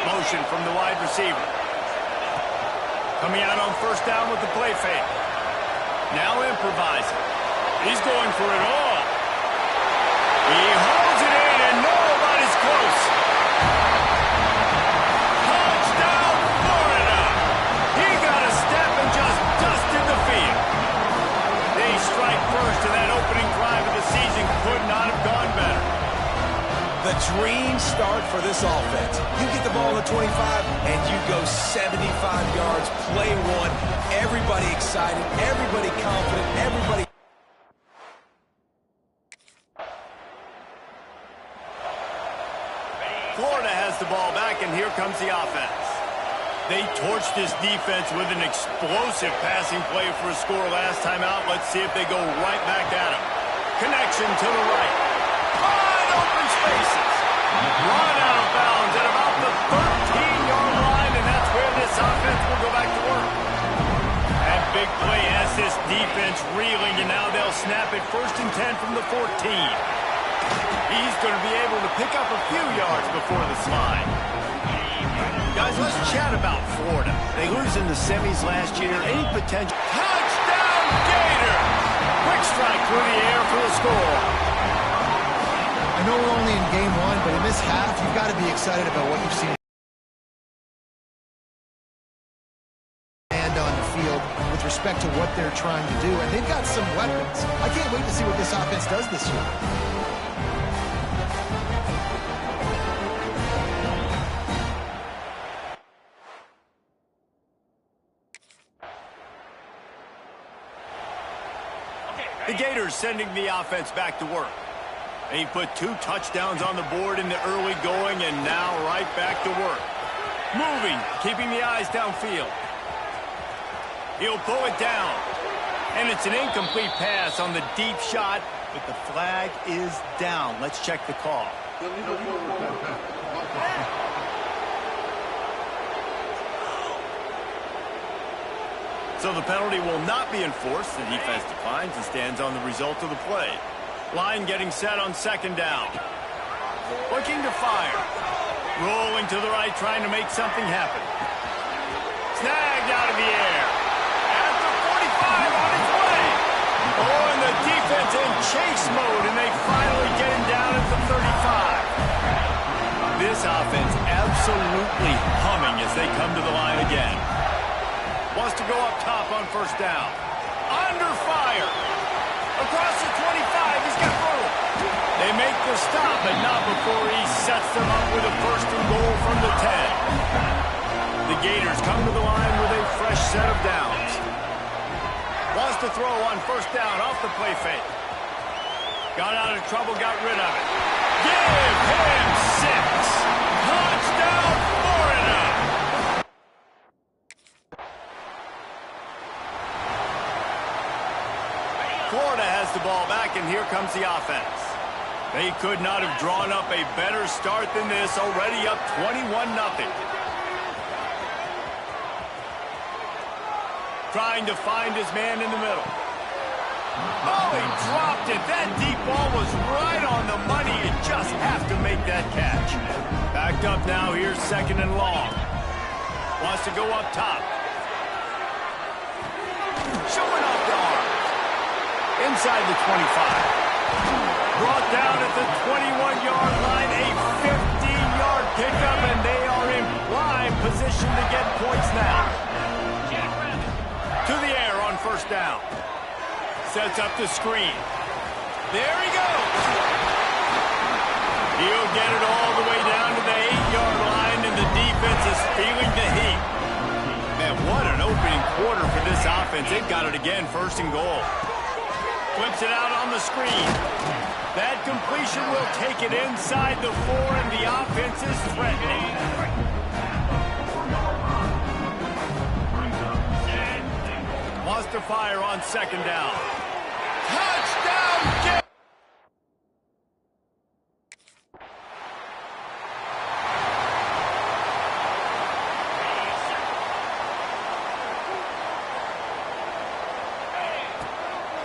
Motion from the wide receiver. Coming out on first down with the play fake. Now improvising. He's going for it all. He holds it in, and nobody's close. Touchdown, Florida! He got a step and just dusted the field. They strike first, and that opening drive of the season could not have gone better. The dream start for this offense. You get the ball at 25, and you go 75 yards, play one. Everybody excited, everybody confident, everybody... Florida has the ball back, and here comes the offense. They torched this defense with an explosive passing play for a score last time out. Let's see if they go right back at him. Connection to the right. Wide open spaces. Run out of bounds at about the 13-yard line, and that's where this offense will go back to work. That big play has this defense reeling, and now they'll snap it 1st and 10 from the 14. He's going to be able to pick up a few yards before the slide. Guys, let's chat about Florida. They lose in the semis last year. Any potential... Touchdown, Gator! Quick strike through the air for the score. I know we're only in game one, but in this half, you've got to be excited about what you've seen. And on the field with respect to what they're trying to do. And they've got some weapons. I can't wait to see what this offense does this year. The Gators sending the offense back to work. They put 2 touchdowns on the board in the early going, and now right back to work. Moving, keeping the eyes downfield. He'll pull it down. And it's an incomplete pass on the deep shot, but the flag is down. Let's check the call. So the penalty will not be enforced. The defense declines and stands on the result of the play. Line getting set on 2nd down. Looking to fire. Rolling to the right, trying to make something happen. Snagged out of the air. At the 45 on its way. Oh, and the defense in chase mode, and they finally get him down at the 35. This offense absolutely humming as they come to the line again. Wants to go up top on 1st down. Under fire. Across the 25, he's got room. They make the stop, but not before he sets them up with a 1st and goal from the 10. The Gators come to the line with a fresh set of downs. Wants to throw on 1st down off the play fake. Got out of trouble, got rid of it. Give him 6. Touchdown, Florida! Florida has the ball back, and here comes the offense. They could not have drawn up a better start than this, already up 21-0. Trying to find his man in the middle. Oh, he dropped it. That deep ball was right on the money. You just have to make that catch. Backed up now, here's 2nd and long. Wants to go up top. Showing off the arm. Inside the 25. Brought down at the 21-yard line, a 15-yard pickup, and they are in prime position to get points now. To the air on 1st down. Sets up the screen. There he goes. He'll get it all the way down to the 8-yard line, and the defense is feeling the heat. Man, what an opening quarter for this offense. They've got it again, 1st and goal. Flips it out on the screen. That completion will take it inside the 4, and the offense is threatening. Wants to fire on 2nd down. Touchdown!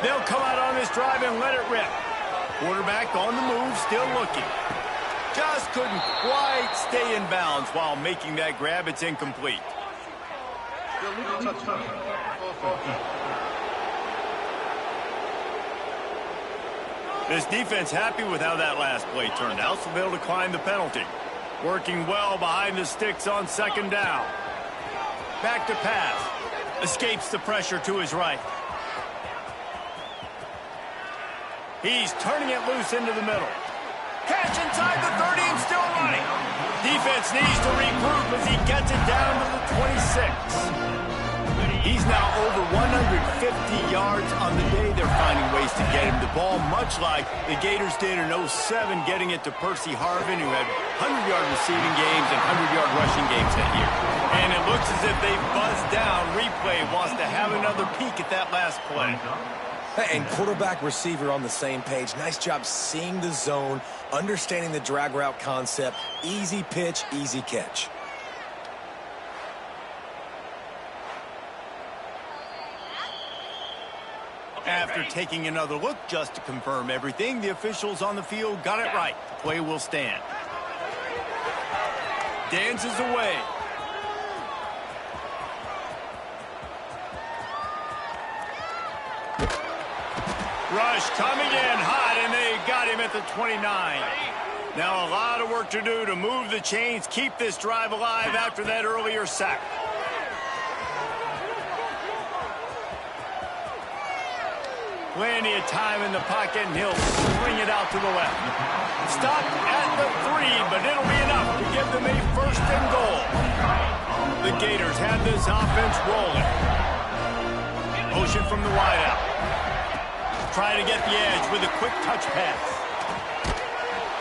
They'll come out on this drive and let it rip. Quarterback on the move, still looking. Just couldn't quite stay in bounds while making that grab. It's incomplete. This defense happy with how that last play turned out, so they'll decline the penalty. Working well behind the sticks on second down. Back to pass. Escapes the pressure to his right. He's turning it loose into the middle. Catch inside the 30 and still running. Defense needs to regroup as he gets it down to the 26. He's now over 150 yards on the day. They're finding ways to get him the ball, much like the Gators did in 07, getting it to Percy Harvin, who had 100-yard receiving games and 100-yard rushing games that year. And it looks as if they've buzzed down. Replay wants to have another peek at that last play. And quarterback receiver on the same page. Nice job seeing the zone, understanding the drag route concept. Easy pitch, easy catch. After taking another look just to confirm everything, the officials on the field got it right. The play will stand. Dances away. Rush coming in hot, and they got him at the 29. Now a lot of work to do to move the chains, keep this drive alive after that earlier sack. Plenty of time in the pocket, and he'll swing it out to the left. Stopped at the 3, but it'll be enough to give them a first and goal. The Gators have this offense rolling. Motion from the wideout. Trying to get the edge with a quick touch pass.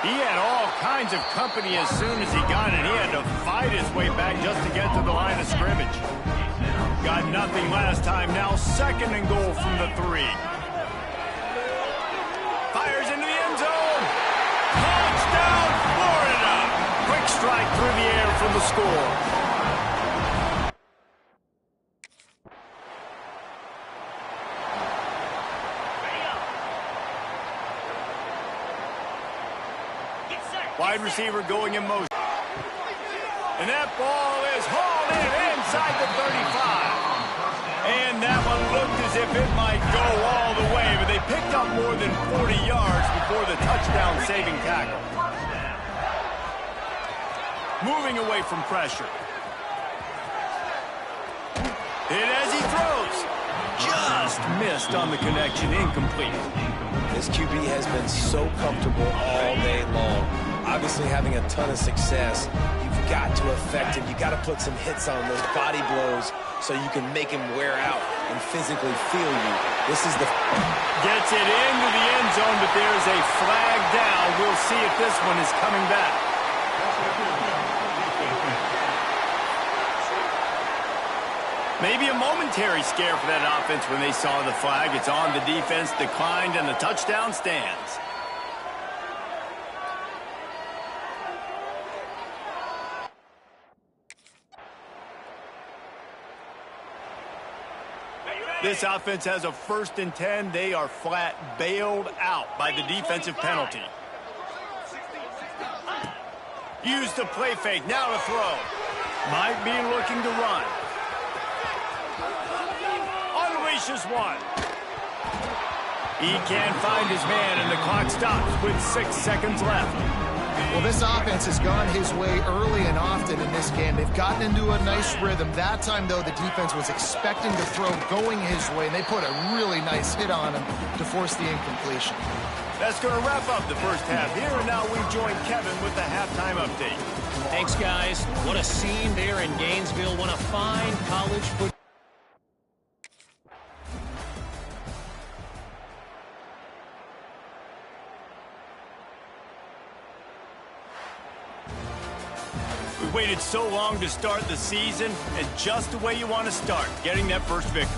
He had all kinds of company as soon as he got it. He had to fight his way back just to get to the line of scrimmage. Got nothing last time. Now second and goal from the 3. Fires into the end zone. Touchdown, Florida. Quick strike through the air for the score. Wide receiver going in motion. And that ball is hauled in inside the 35. And that one looked as if it might go all the way, but they picked up more than 40 yards before the touchdown-saving tackle. Moving away from pressure. Hit as he throws. Just missed on the connection, incomplete. This QB has been so comfortable all day long. Obviously having a ton of success. You've got to affect him. You've got to put some hits on those body blows so you can make him wear out and physically feel you. This is the... Gets it into the end zone, but there's a flag down. We'll see if this one is coming back. Maybe a momentary scare for that offense when they saw the flag. It's on, the defense declined, and the touchdown stands. This offense has a 1st and 10. They are flat bailed out by the defensive penalty. Use the play fake. Now to throw. Might be looking to run. Unleashes one. He can't find his man, and the clock stops with 6 seconds left. Well, this offense has gone his way early and often in this game. They've gotten into a nice rhythm. That time, though, the defense was expecting the throw going his way, and they put a really nice hit on him to force the incompletion. That's going to wrap up the first half here, and now we join Kevin with the halftime update. Thanks, guys. What a scene there in Gainesville. What a fine college football. We waited so long to start the season, and just the way you want to start, getting that first victory.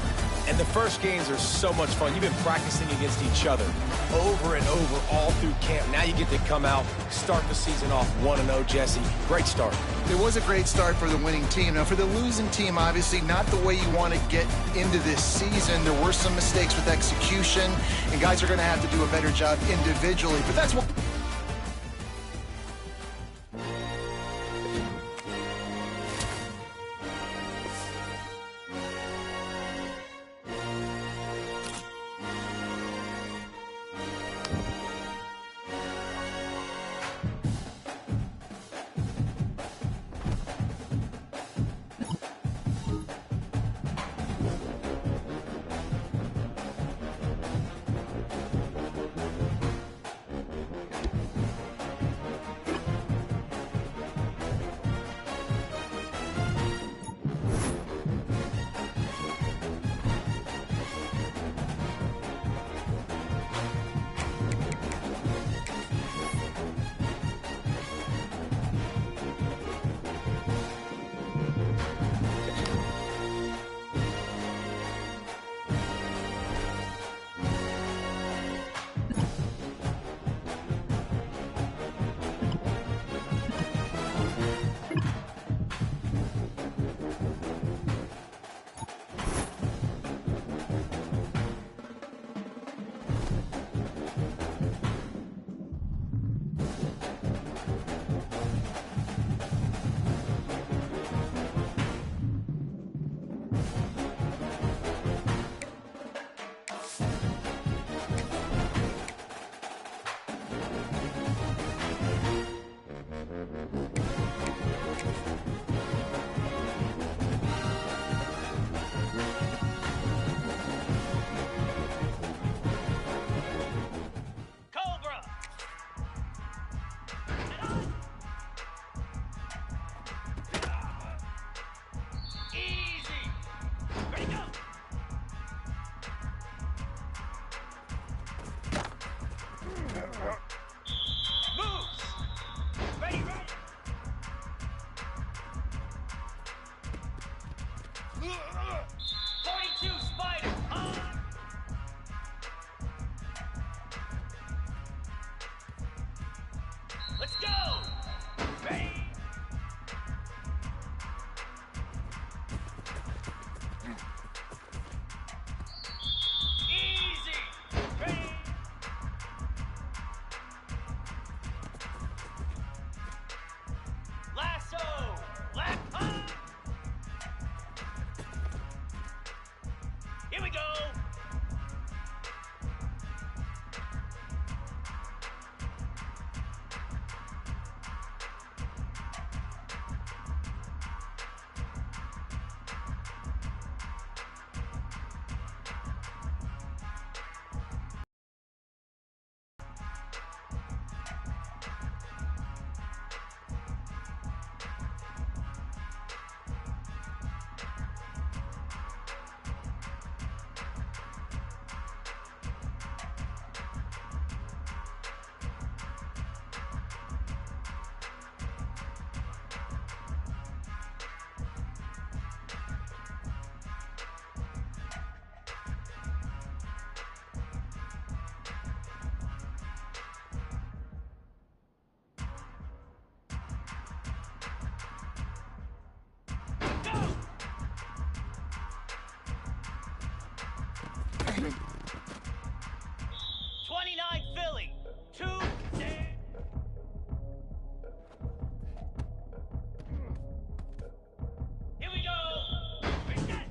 And the first games are so much fun. You've been practicing against each other over and over all through camp. Now you get to come out, start the season off 1-0, Jesse. Great start. It was a great start for the winning team. Now, for the losing team, obviously not the way you want to get into this season. There were some mistakes with execution, and guys are going to have to do a better job individually. But that's what... 42 Spider. Let's go. Bang. Easy. Bang. Lasso. Here we go. Go. 29 Philly. 2 dead. Here we go. Reset.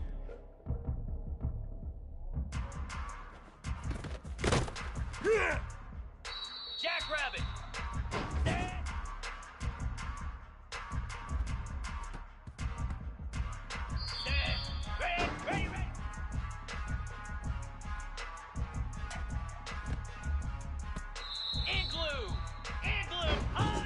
Jackrabbit. Dead. Dead. Ready. Igloo. Hot.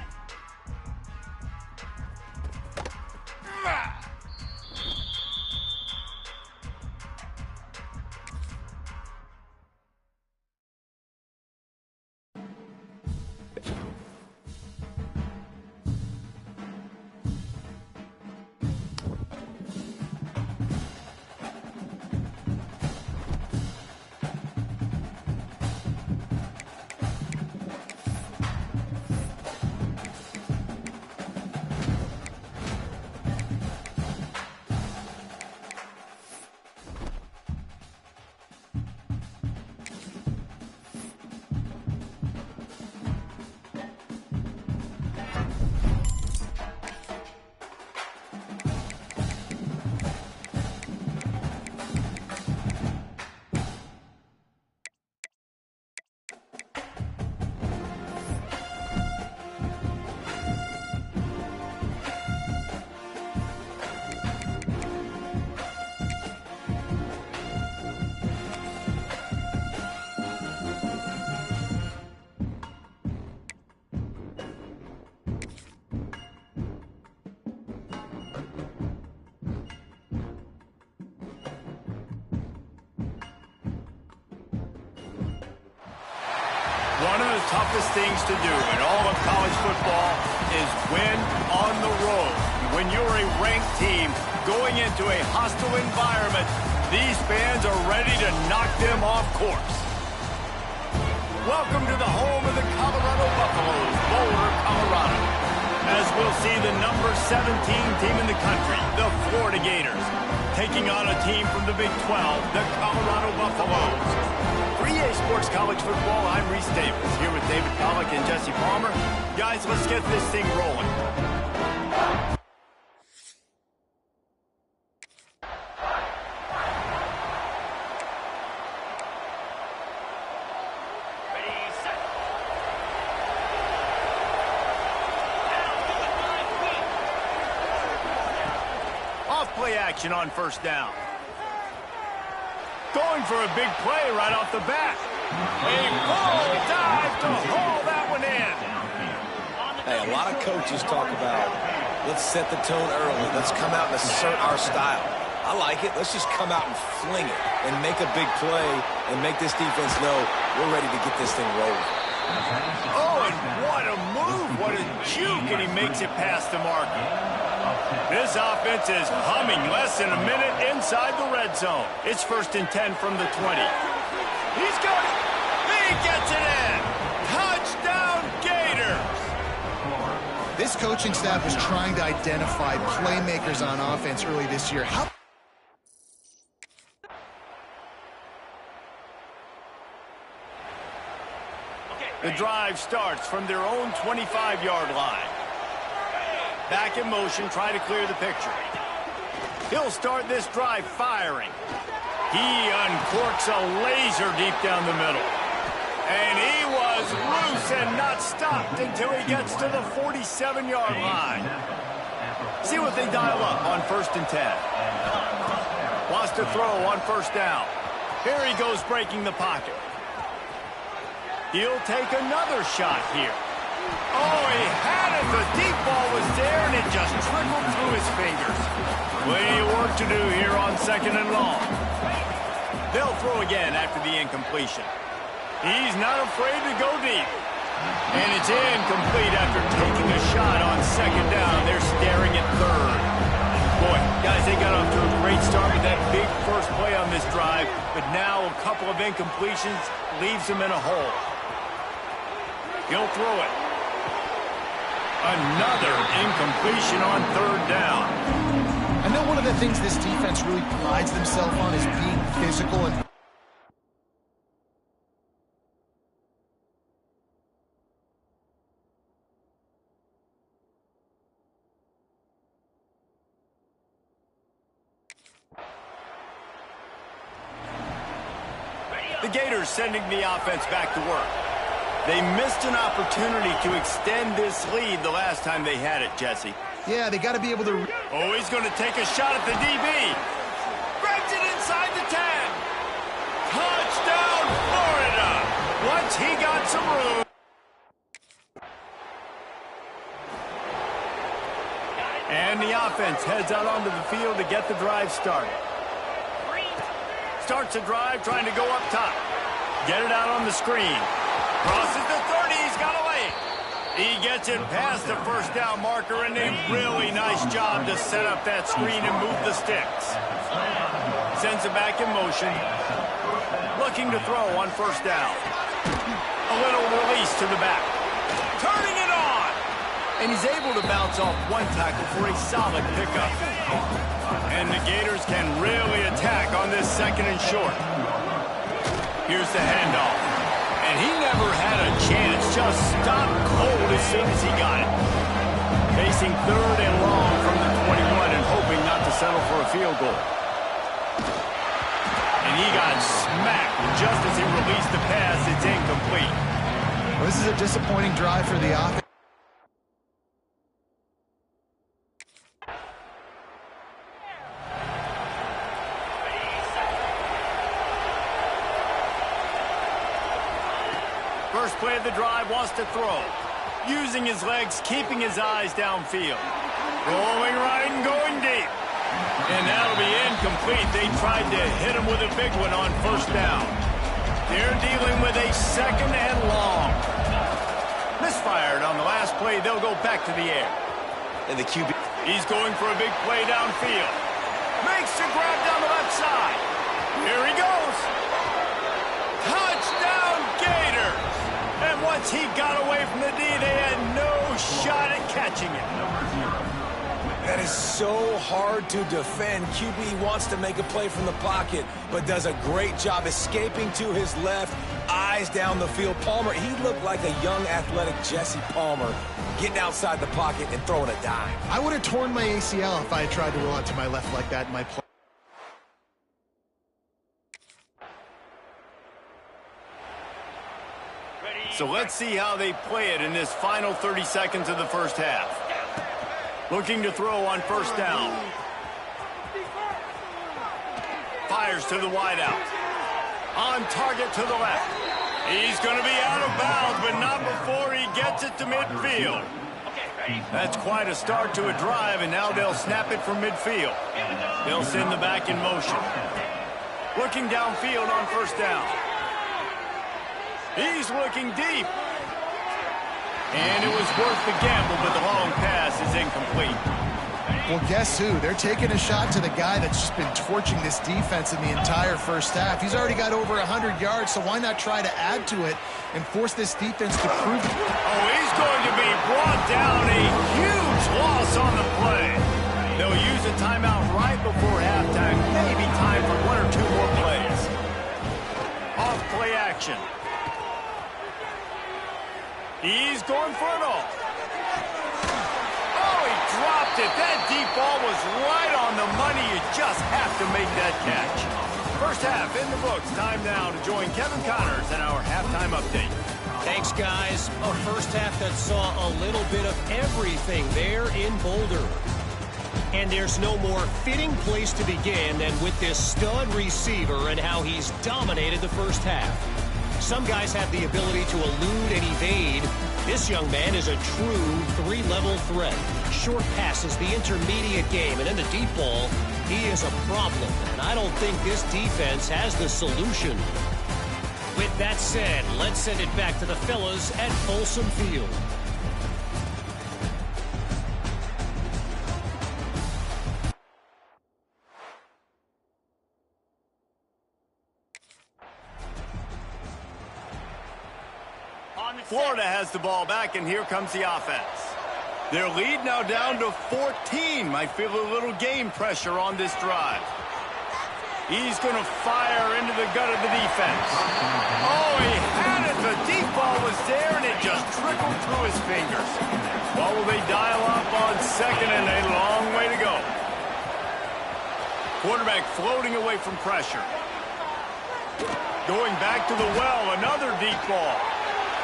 One of the toughest things to do in all of college football is win on the road. When you're a ranked team going into a hostile environment, these fans are ready to knock them off course. Welcome to the home of the Colorado Buffaloes, Boulder, Colorado. As we'll see the number 17 team in the country, the Florida Gators, taking on a team from the Big 12, the Colorado Buffaloes. For EA Sports College Football, I'm Reese Davis, here with David Pollack and Jesse Palmer. Guys, let's get this thing rolling. Ready, set. Off play action on first down. Going for a big play right off the bat. A full dive to haul that one in. Hey, a lot of coaches talk about, let's set the tone early. Let's come out and assert our style. I like it. Let's just come out and fling it and make a big play and make this defense know we're ready to get this thing rolling. Oh, and what a move. What a juke, and he makes it past the marker. This offense is humming less than a minute inside the red zone. It's 1st and 10 from the 20. He's got it. He gets it in. Touchdown, Gators. This coaching staff was trying to identify playmakers on offense early this year. The drive starts from their own 25-yard line. Back in motion, trying to clear the picture. He'll start this drive firing. He uncorks a laser deep down the middle. And he was loose and not stopped until he gets to the 47-yard line. See what they dial up on 1st and 10. Wants to throw on 1st down. Here he goes breaking the pocket. He'll take another shot here. Oh, he had it. The deep ball was there, and it just trickled through his fingers. Plenty of work to do here on 2nd and long. They'll throw again after the incompletion. He's not afraid to go deep. And it's incomplete after taking a shot on 2nd down. They're staring at 3rd. Boy, guys, they got off to a great start with that big first play on this drive, but now a couple of incompletions leaves them in a hole. He'll throw it. Another incompletion on 3rd down. I know one of the things this defense really prides themselves on is being physical and the Gators sending the offense back to work. They missed an opportunity to extend this lead the last time they had it, Jesse. yeah, they got to be able to. Oh, he's going to take a shot at the DB. Grabs it inside the 10. Touchdown, Florida. Once he got some room. And the offense heads out onto the field to get the drive started. Starts a drive trying to go up top. Get it out on the screen. Crosses the 30, he's got a lane. He gets it past the 1st down marker, and a really nice job to set up that screen and move the sticks. Sends it back in motion. Looking to throw on 1st down. A little release to the back. Turning it on! And he's able to bounce off one tackle for a solid pickup. And the Gators can really attack on this 2nd and short. Here's the handoff. And he never had a chance, just stopped cold as soon as he got it. Facing 3rd and long from the 21 and hoping not to settle for a field goal. And he got smacked just as he released the pass. It's incomplete. Well, this is a disappointing drive for the offense. First play of the drive, wants to throw. Using his legs, keeping his eyes downfield. Rolling right and going deep. And that'll be incomplete. They tried to hit him with a big one on 1st down. They're dealing with a 2nd and long. Misfired on the last play. They'll go back to the air. And the QB. He's going for a big play downfield. Makes the grab down the left side. Here he goes. Touchdown, Gators. And once he got away from the D, they had no shot at catching it. That is so hard to defend. QB wants to make a play from the pocket, but does a great job escaping to his left, eyes down the field. Palmer, he looked like a young, athletic Jesse Palmer, getting outside the pocket and throwing a dime. I would have torn my ACL if I had tried to roll out to my left like that in my play. So let's see how they play it in this final 30 seconds of the first half. Looking to throw on 1st down. Fires to the wideout. On target to the left. He's going to be out of bounds, but not before he gets it to midfield. That's quite a start to a drive, and now they'll snap it from midfield. They'll send the back in motion. Looking downfield on 1st down. He's looking deep. And it was worth the gamble, but the long pass is incomplete. Well, guess who? They're taking a shot to the guy that's just been torching this defense in the entire first half. He's already got over 100 yards, so why not try to add to it and force this defense to prove it? Oh, he's going to be brought down. A huge loss on the play. They'll use a timeout right before halftime. Maybe time for one or two more plays. Off play action. He's going for it all. Oh, he dropped it. That deep ball was right on the money. You just have to make that catch. First half in the books. Time now to join Kevin Connors in our halftime update. Thanks, guys. A first half that saw a little bit of everything there in Boulder. And there's no more fitting place to begin than with this stud receiver and how he's dominated the first half. Some guys have the ability to elude and evade. This young man is a true three-level threat. Short passes, the intermediate game, and then the deep ball, he is a problem. And I don't think this defense has the solution. With that said, let's send it back to the fellas at Folsom Field. Florida has the ball back, and here comes the offense. Their lead now down to 14. Might feel a little game pressure on this drive. He's going to fire into the gut of the defense. Oh, he had it. The deep ball was there, and it just trickled through his fingers. Well, will they dial up on second, and a long way to go. Quarterback floating away from pressure. Going back to the well, another deep ball.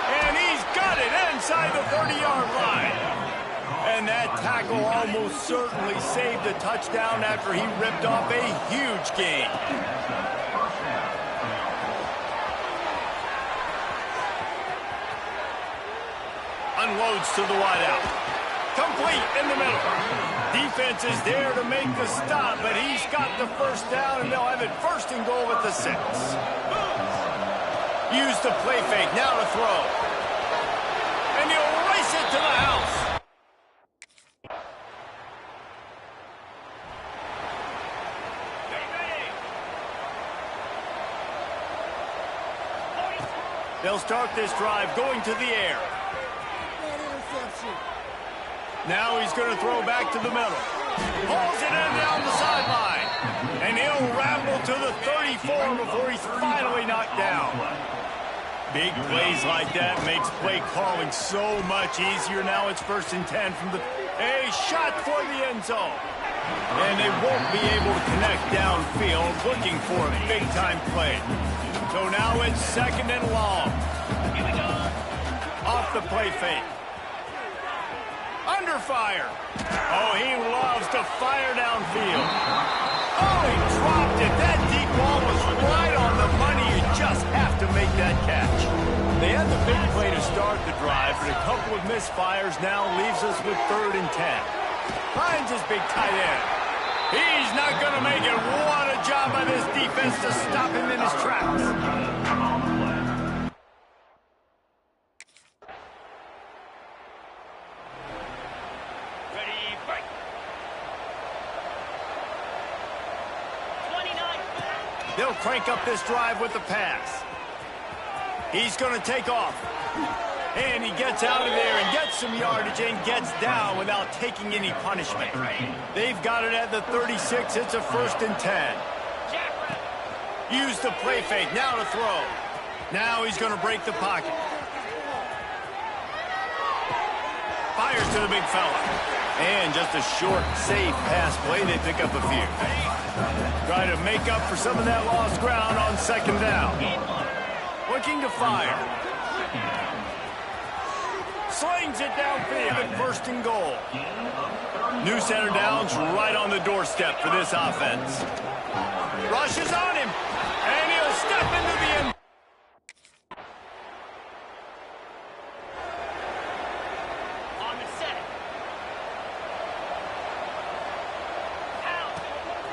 And he's got it inside the 30-yard line. And that tackle almost certainly saved a touchdown after he ripped off a huge gain. Unloads to the wideout. Complete in the middle. Defense is there to make the stop, but he's got the first down, and they'll have it first and goal at the 6. Use the play fake, now to throw. And he'll race it to the house. They'll start this drive going to the air. Now he's going to throw back to the middle. Pulls it in down the sideline. And he'll ramble to the 34 before he's finally knocked down. Big plays like that makes play calling so much easier. Now it's 1st and 10 from the... A shot for the end zone. And they won't be able to connect downfield, looking for a big-time play. So now it's 2nd and long. Off the play fake. Under fire. Oh, he loves to fire downfield. Oh, he dropped it. That deep ball was right on the money. You just have to make that catch. They had the big play to start the drive, but a couple of misfires now leaves us with 3rd and 10. Finds his big tight end. He's not going to make it. What a job by this defense to stop him in his tracks. They'll crank up this drive with the pass. He's going to take off. And he gets out of there and gets some yardage and gets down without taking any punishment. They've got it at the 36. It's a 1st and 10. Use the play fake. Now to throw. Now he's going to break the pocket. Fires to the big fella. And just a short, safe pass play. They pick up a few. Try to make up for some of that lost ground on 2nd down. Looking to fire. Slings it downfield at 1st and goal. New center down's right on the doorstep for this offense. Rushes on him. And he'll step into the end.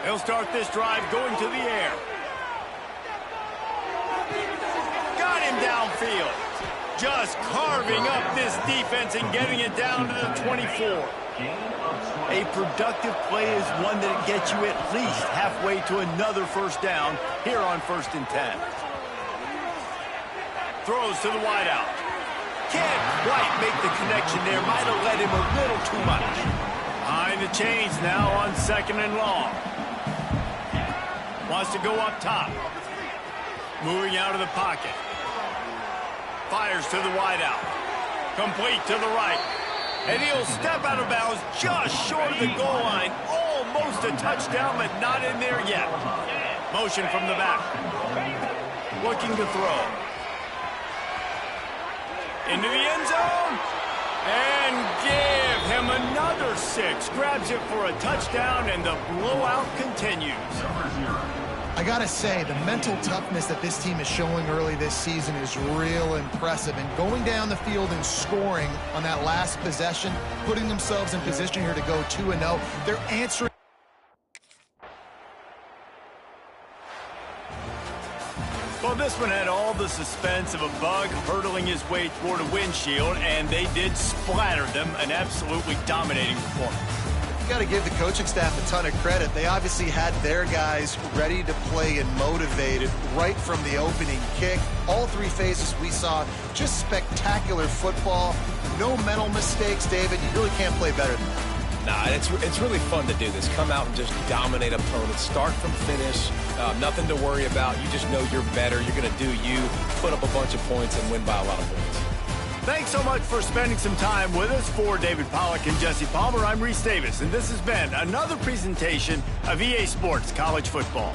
He'll start this drive going to the air. Got him downfield. Just carving up this defense and getting it down to the 24. A productive play is one that gets you at least halfway to another first down here on 1st and 10. Throws to the wideout. Can't quite make the connection there. Might have led him a little too much. Behind the chains now on 2nd and long. Wants to go up top. Moving out of the pocket. Fires to the wideout. Complete to the right. And he'll step out of bounds just short of the goal line. Almost a touchdown, but not in there yet. Motion from the back. Looking to throw. Into the end zone. And give him another 6. Grabs it for a touchdown, and the blowout continues. I gotta say, the mental toughness that this team is showing early this season is real impressive. And going down the field and scoring on that last possession, putting themselves in position here to go 2-0, they're answering. Well, this one had all the suspense of a bug hurtling his way toward a windshield, and they did splatter them. An absolutely dominating performance. You got to give the coaching staff a ton of credit. They obviously had their guys ready to play and motivated right from the opening kick. All 3 phases we saw, just spectacular football. No mental mistakes, David. You really can't play better than that. Nah, it's really fun to do this. Come out and just dominate opponents. Start from finish. Nothing to worry about. You just know you're better. You're going to do you, put up a bunch of points, and win by a lot of points. Thanks so much for spending some time with us. For David Pollack and Jesse Palmer, I'm Reese Davis, and this has been another presentation of EA Sports College Football.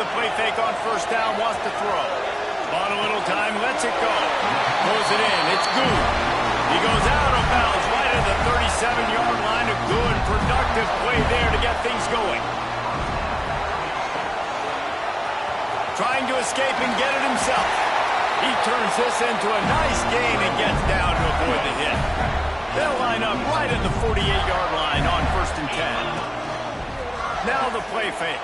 The play fake on first down, wants to throw. On a little time, lets it go. Throws it in, it's good. He goes out of bounds right at the 37-yard line. A good, productive play there to get things going. Trying to escape and get it himself. He turns this into a nice gain and gets down to avoid the hit. They'll line up right at the 48-yard line on 1st and 10. Now the play fake.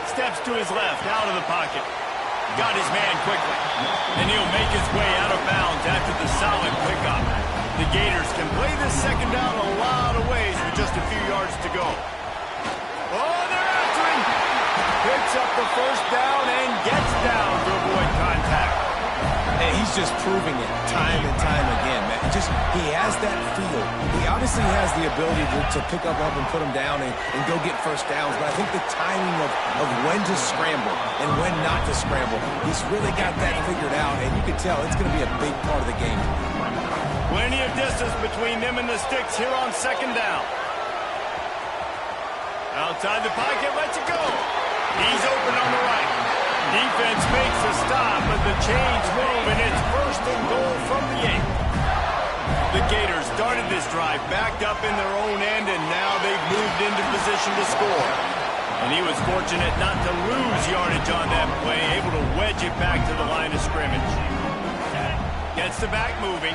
Steps to his left, out of the pocket. Got his man quickly. And he'll make his way out of bounds after the solid pickup. The Gators can play this second down a lot of ways with just a few yards to go. Oh, they're after him. Picks up the first down and gets down to avoid contact. Hey, he's he's just proving it time and time again, man. He has that feel. He obviously has the ability to pick up and put him down and go get first downs, but I think the timing of when to scramble and when not to scramble, he's really got that figured out, and you can tell it's going to be a big part of the game. Plenty of distance between them and the sticks here on second down. Outside the pocket, lets it go. He's open on the right. Defense makes a stop, but the chains move, and it's first and goal from the 8. The Gators started this drive backed up in their own end, and now they've moved into position to score. And he was fortunate not to lose yardage on that play, able to wedge it back to the line of scrimmage. Gets the back moving.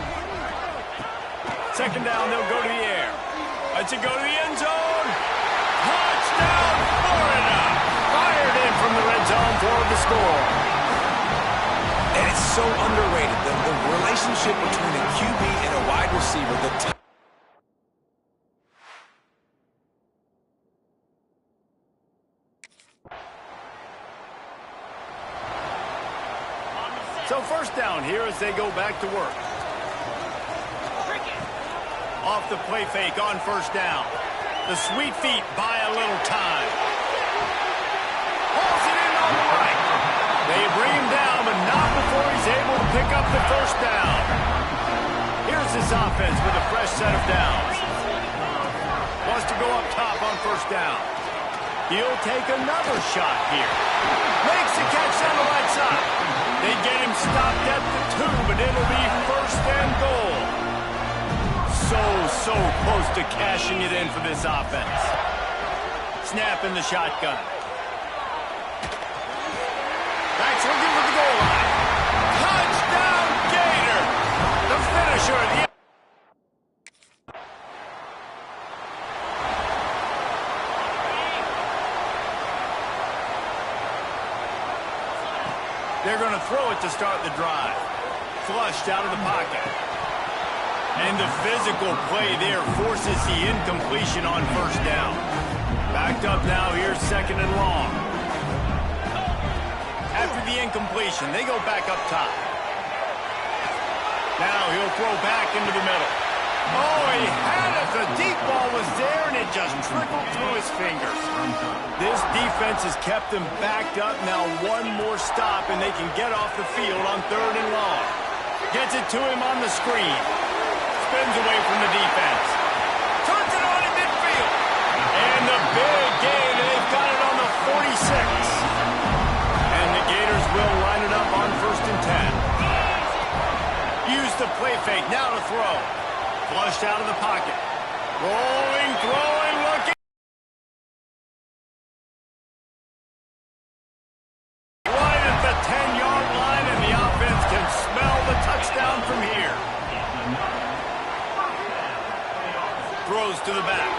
Second down, they'll go to the air. Lets it go to the end zone. Touchdown, Florida! Fired in from the red zone for the score. And it's so underrated, the relationship between a QB and a wide receiver. So first down here as they go back to work. Off the play fake on first down. The sweet feet buy a little time. Hauls it in on the right. They bring him down, but not before he's able to pick up the first down. Here's this offense with a fresh set of downs. Wants to go up top on first down. He'll take another shot here. Makes the catch on the right side. They get him stopped at the 2, but it'll be first and goal. So close to cashing it in for this offense. Snap in the shotgun. Backs looking for the goal line. Touchdown, Gator! The finisher at the end. They're going to throw it to start the drive. Flushed out of the pocket. And the physical play there forces the incompletion on first down. Backed up now, here's second and long. After the incompletion, they go back up top. Now he'll throw back into the middle. Oh, he had it. The deep ball was there, and it just trickled through his fingers. This defense has kept them backed up. Now one more stop, and they can get off the field on third and long. Gets it to him on the screen. Spins away from the defense. Turns it on in midfield. And the big gain, they've got it on the 46. And the Gators will line it up on first and 10. Use the play fake, now to throw. Flushed out of the pocket. Rolling, throwing, looking. Right at the 10-yard line, and the offense can smell the touchdown from here. Throws to the back.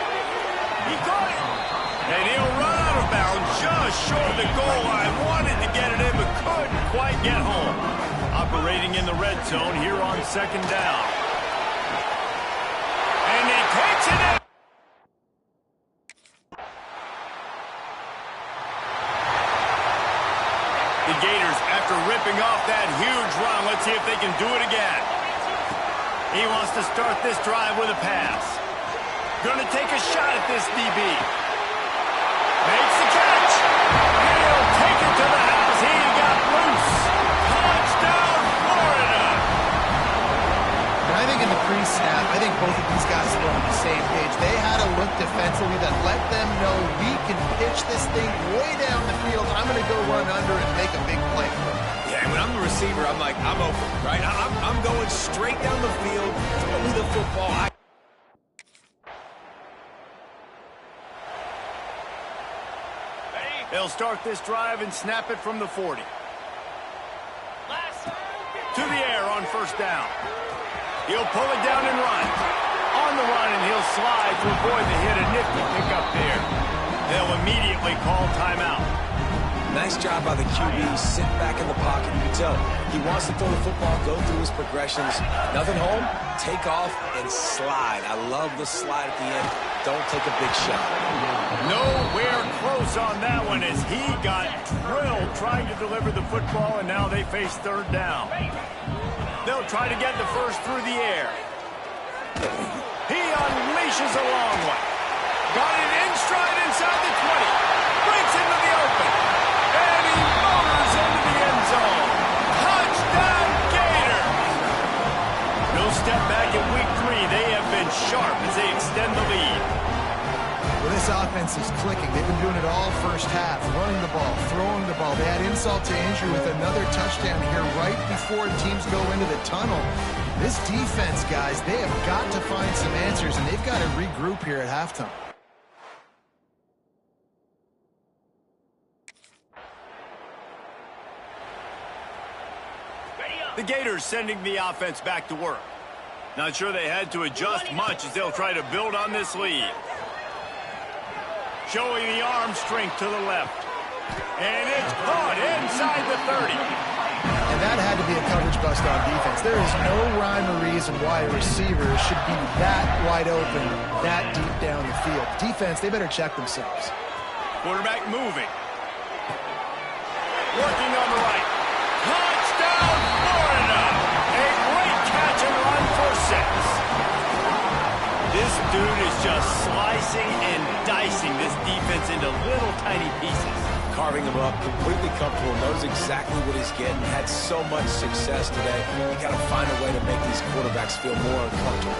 He caught it. And he'll run out of bounds just short of the goal line. Wanted to get it in, but couldn't quite get home. Operating in the red zone here on second down. And he takes it in. The Gators, after ripping off that huge run, let's see if they can do it again. He wants to start this drive with a pass. Going to take a shot at this DB. Makes the catch. He'll take it to the house. He got loose. Touchdown, Florida. And I think in the pre-snap, I think both of these guys were on the same page. They had a look defensively that let them know we can pitch this thing way down the field. I'm going to go run under and make a big play for it. Yeah, when I'm the receiver, I'm like, I'm open, right? I'm going straight down the field, throw me the football. They'll start this drive and snap it from the 40. To the air on first down. He'll pull it down and run. On the run, and he'll slide to avoid the hit. A nifty pickup there. They'll immediately call timeout. Nice job by the QB, sit back in the pocket. You can tell he wants to throw the football, go through his progressions. Nothing home, take off and slide. I love the slide at the end. Don't take a big shot. Nowhere close on that one as he got drilled trying to deliver the football, and now they face third down. They'll try to get the first through the air. He unleashes a long one. Got it in stride inside the 20. Breaks into the open. And he motors into the end zone. Touchdown Gators! No step back in week 3. They have been sharp as they extend the lead. Well, this offense is clicking. They've been doing it all first half, running the ball, throwing the ball. They had insult to injury with another touchdown here right before teams go into the tunnel. This defense, guys, they have got to find some answers, and they've got to regroup here at halftime. The Gators sending the offense back to work. Not sure they had to adjust much as they'll try to build on this lead. Showing the arm strength to the left. And it's caught inside the 30. And that had to be a coverage bust on defense. There is no rhyme or reason why a receiver should be that wide open, that deep down the field. Defense, they better check themselves. Quarterback moving. Working on the right. Touchdown, Florida! A great catch and run for 6. This dude is just slicing and dicing this defense into little tiny pieces. Carving him up, completely comfortable, knows exactly what he's getting, had so much success today. You got to find a way to make these quarterbacks feel more uncomfortable.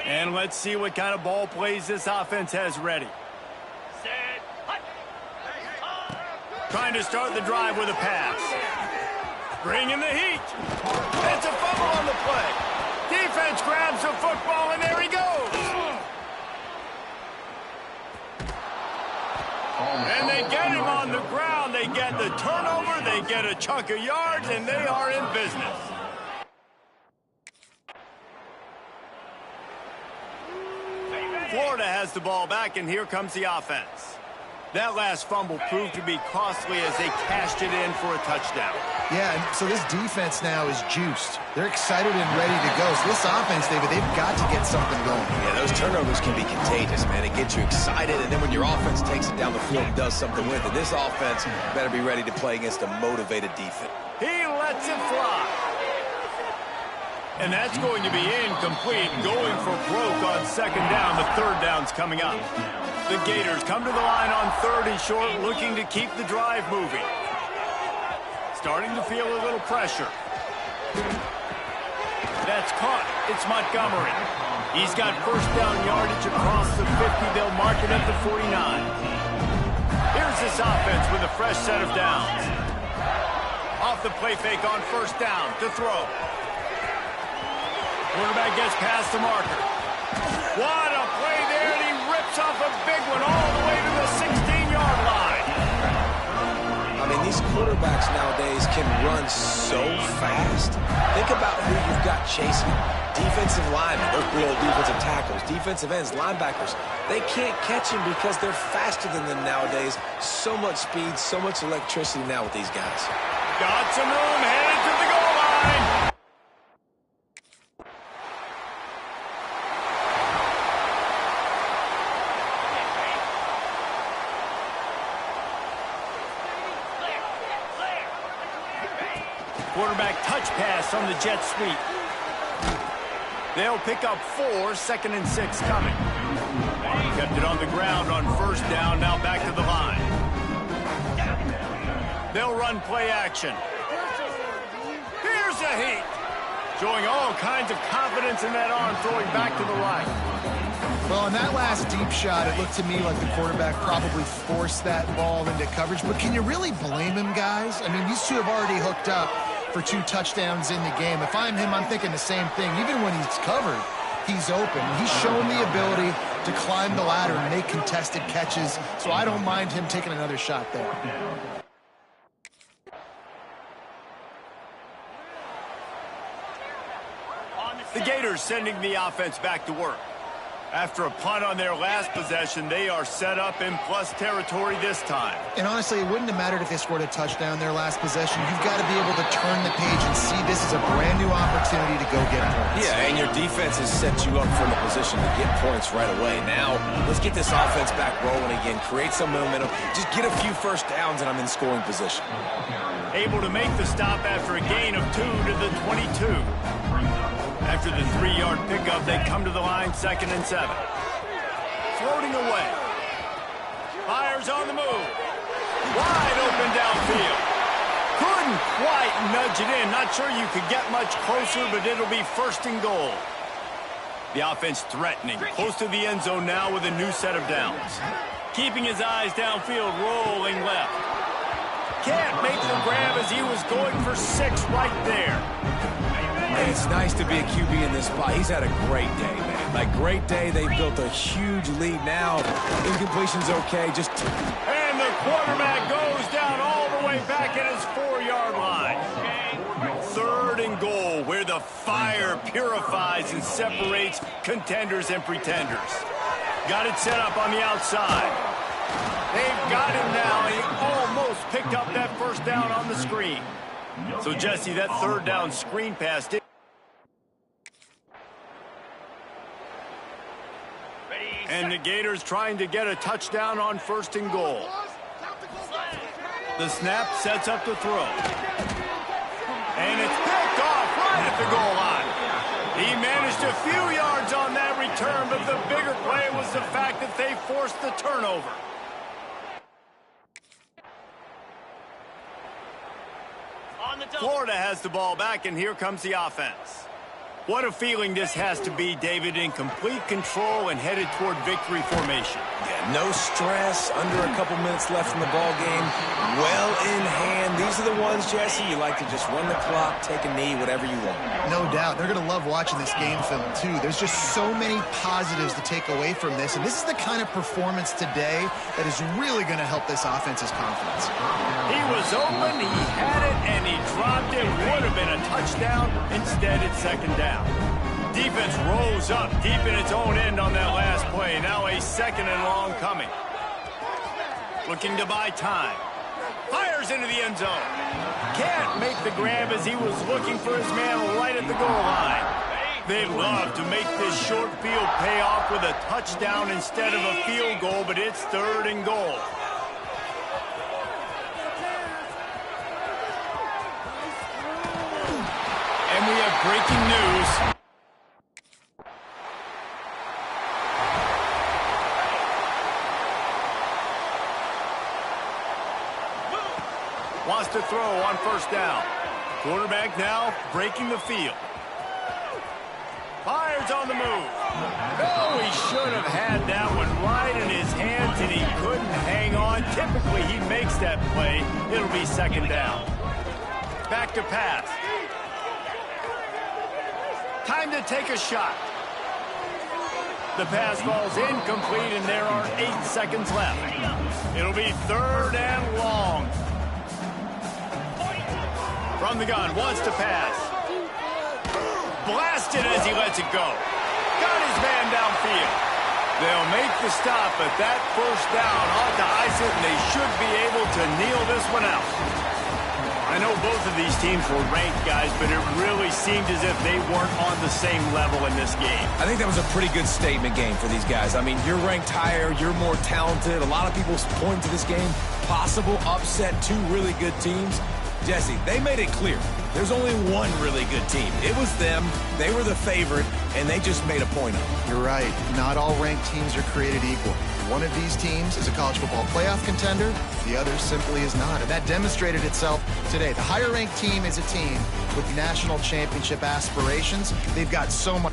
And let's see what kind of ball plays this offense has ready. Trying to start the drive with a pass. Bringing the heat. It's a fumble on the play. Defense grabs the football, and there he goes. And they get him on the ground. They get the turnover. They get a chunk of yards, and they are in business. Florida has the ball back, and here comes the offense. That last fumble proved to be costly as they cashed it in for a touchdown. Yeah, so this defense now is juiced. They're excited and ready to go. So this offense, David, they've got to get something going. Yeah, those turnovers can be contagious, man. It gets you excited, and then when your offense takes it down the field and does something with it, this offense better be ready to play against a motivated defense. He lets it fly. And that's going to be incomplete, going for broke on second down. The third down's coming up. The Gators come to the line on 3rd and short, looking to keep the drive moving. Starting to feel a little pressure. That's caught. It's Montgomery. He's got first down yardage across the 50. They'll mark it at the 49. Here's this offense with a fresh set of downs. Off the play fake on first down to throw. Quarterback gets past the marker. What a play there, and he rips off a big one all the way to the 16-yard line. I mean, these quarterbacks nowadays can run so fast. Think about who you've got chasing. Defensive linemen, those real defensive tackles, defensive ends, linebackers. They can't catch him because they're faster than them nowadays. So much speed, so much electricity now with these guys. Got some room, headed to the goal line. Quarterback touch pass on the jet sweep. They'll pick up 4, 2nd and 6 coming. Kept it on the ground on first down, now back to the line. They'll run play action. Here's a heat. Showing all kinds of confidence in that arm, throwing back to the right. Well, on that last deep shot, it looked to me like the quarterback probably forced that ball into coverage. But can you really blame him, guys? I mean, these two have already hooked up for 2 touchdowns in the game. If I'm him, I'm thinking the same thing. Even when he's covered, he's open. He's shown the ability to climb the ladder and make contested catches, so I don't mind him taking another shot there. The Gators sending the offense back to work. After a punt on their last possession, they are set up in plus territory this time. And honestly, it wouldn't have mattered if they scored a touchdown their last possession. You've got to be able to turn the page and see this is a brand new opportunity to go get points. Yeah, and your defense has set you up from a position to get points right away. Now, let's get this offense back rolling again, create some momentum, just get a few first downs, and I'm in scoring position. Able to make the stop after a gain of 2 to the 22. After the 3-yard pickup, they come to the line, 2nd and 7. Floating away. Fires on the move. Wide open downfield. Couldn't quite nudge it in. Not sure you could get much closer, but it'll be 1st and goal. The offense threatening. Close to the end zone now with a new set of downs. Keeping his eyes downfield, rolling left. Can't make the grab as he was going for 6 right there. And it's nice to be a QB in this spot. He's had a great day, man. Like, great day. They've built a huge lead now. Incompletion's okay. And the quarterback goes down all the way back at his 4-yard line. 3rd and goal, where the fire purifies and separates contenders and pretenders. Got it set up on the outside. They've got him now. He almost picked up that 1st down on the screen. So, Jesse, that 3rd down screen pass did. And the Gators trying to get a touchdown on 1st and goal. The snap sets up the throw. And it's picked off right at the goal line. He managed a few yards on that return, but the bigger play was the fact that they forced the turnover. Florida has the ball back, and here comes the offense. What a feeling this has to be, David, in complete control and headed toward victory formation. Yeah, no stress, under a couple minutes left in the ball game, well in hand. These are the ones, Jesse, you like to just run the clock, take a knee, whatever you want. No doubt. They're going to love watching this game film, too. There's just so many positives to take away from this, and this is the kind of performance today that is really going to help this offense's confidence. He was open, he had it, and he dropped it. Would have been a touchdown. Instead, it's 2nd down. Defense rose up deep in its own end on that last play. Now a 2nd and long coming. Looking to buy time. Fires into the end zone. Can't make the grab as he was looking for his man right at the goal line. They'd love to make this short field pay off with a touchdown instead of a field goal, but it's 3rd and goal. And we have breaking news. Wants to throw on 1st down. Quarterback now breaking the field. Fires on the move. Oh, he should have had that one right in his hands, and he couldn't hang on. Typically, he makes that play. It'll be 2nd down. Back to pass. Time to take a shot. The pass falls incomplete, and there are 8 seconds left. It'll be 3rd and long. From the gun, wants to pass. Blasted as he lets it go. Got his man downfield. They'll make the stop, but that 1st down ought to ice it, and they should be able to kneel this one out. I know both of these teams were ranked, guys, but it really seemed as if they weren't on the same level in this game. I think that was a pretty good statement game for these guys. I mean, you're ranked higher, you're more talented. A lot of people point to this game. Possible upset, 2 really good teams. Jesse, they made it clear. There's only one really good team. It was them. They were the favorite, and they just made a point of it. You're right. Not all ranked teams are created equal. One of these teams is a college football playoff contender. The other simply is not. And that demonstrated itself today. The higher-ranked team is a team with national championship aspirations. They've got so much.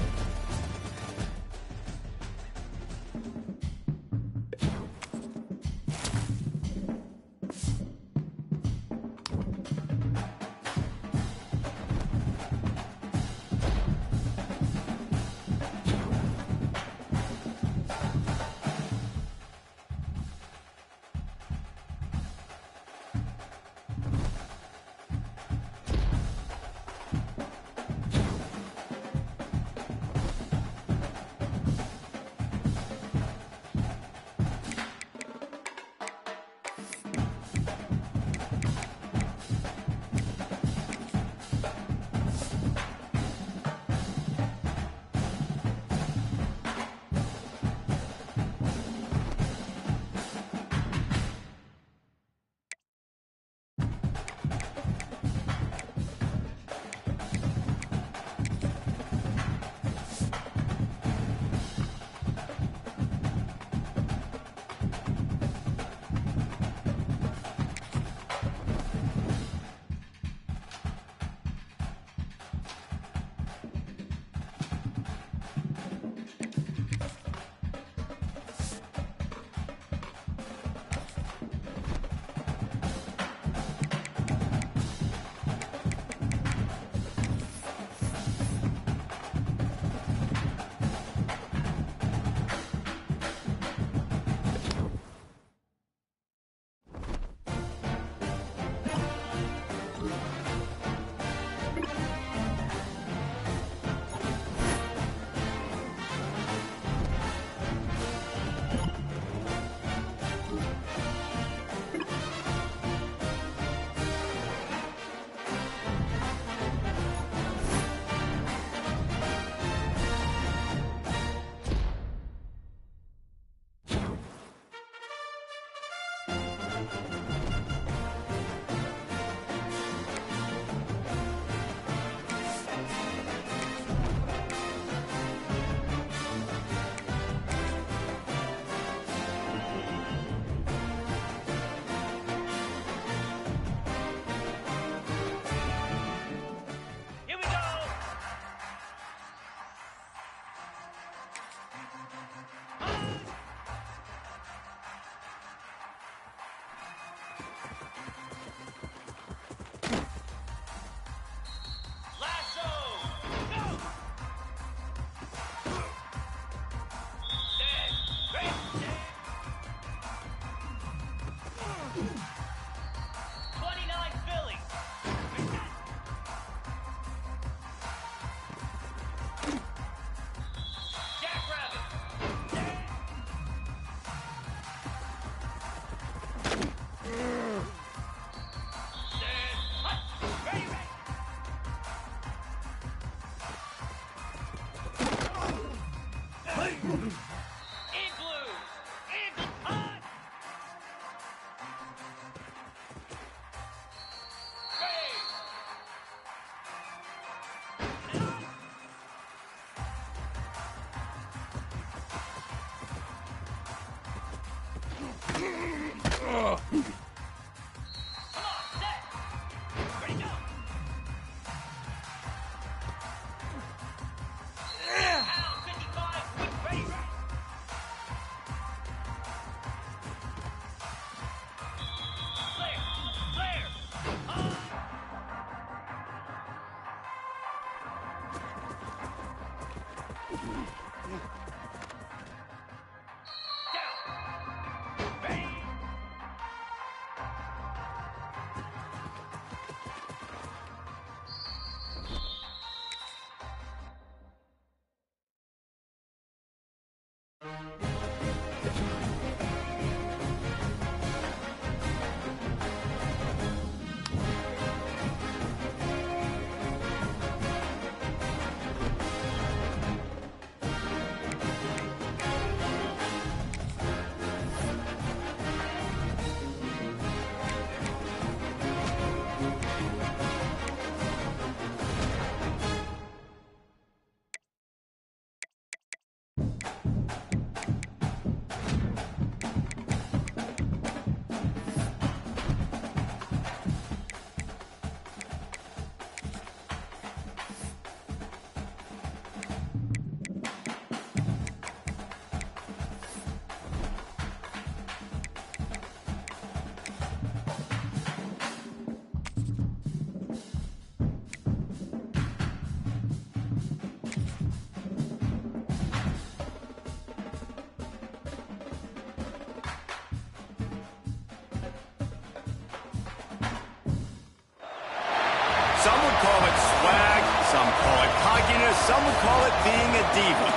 Some would call it swag, some call it cockiness, some would call it being a diva.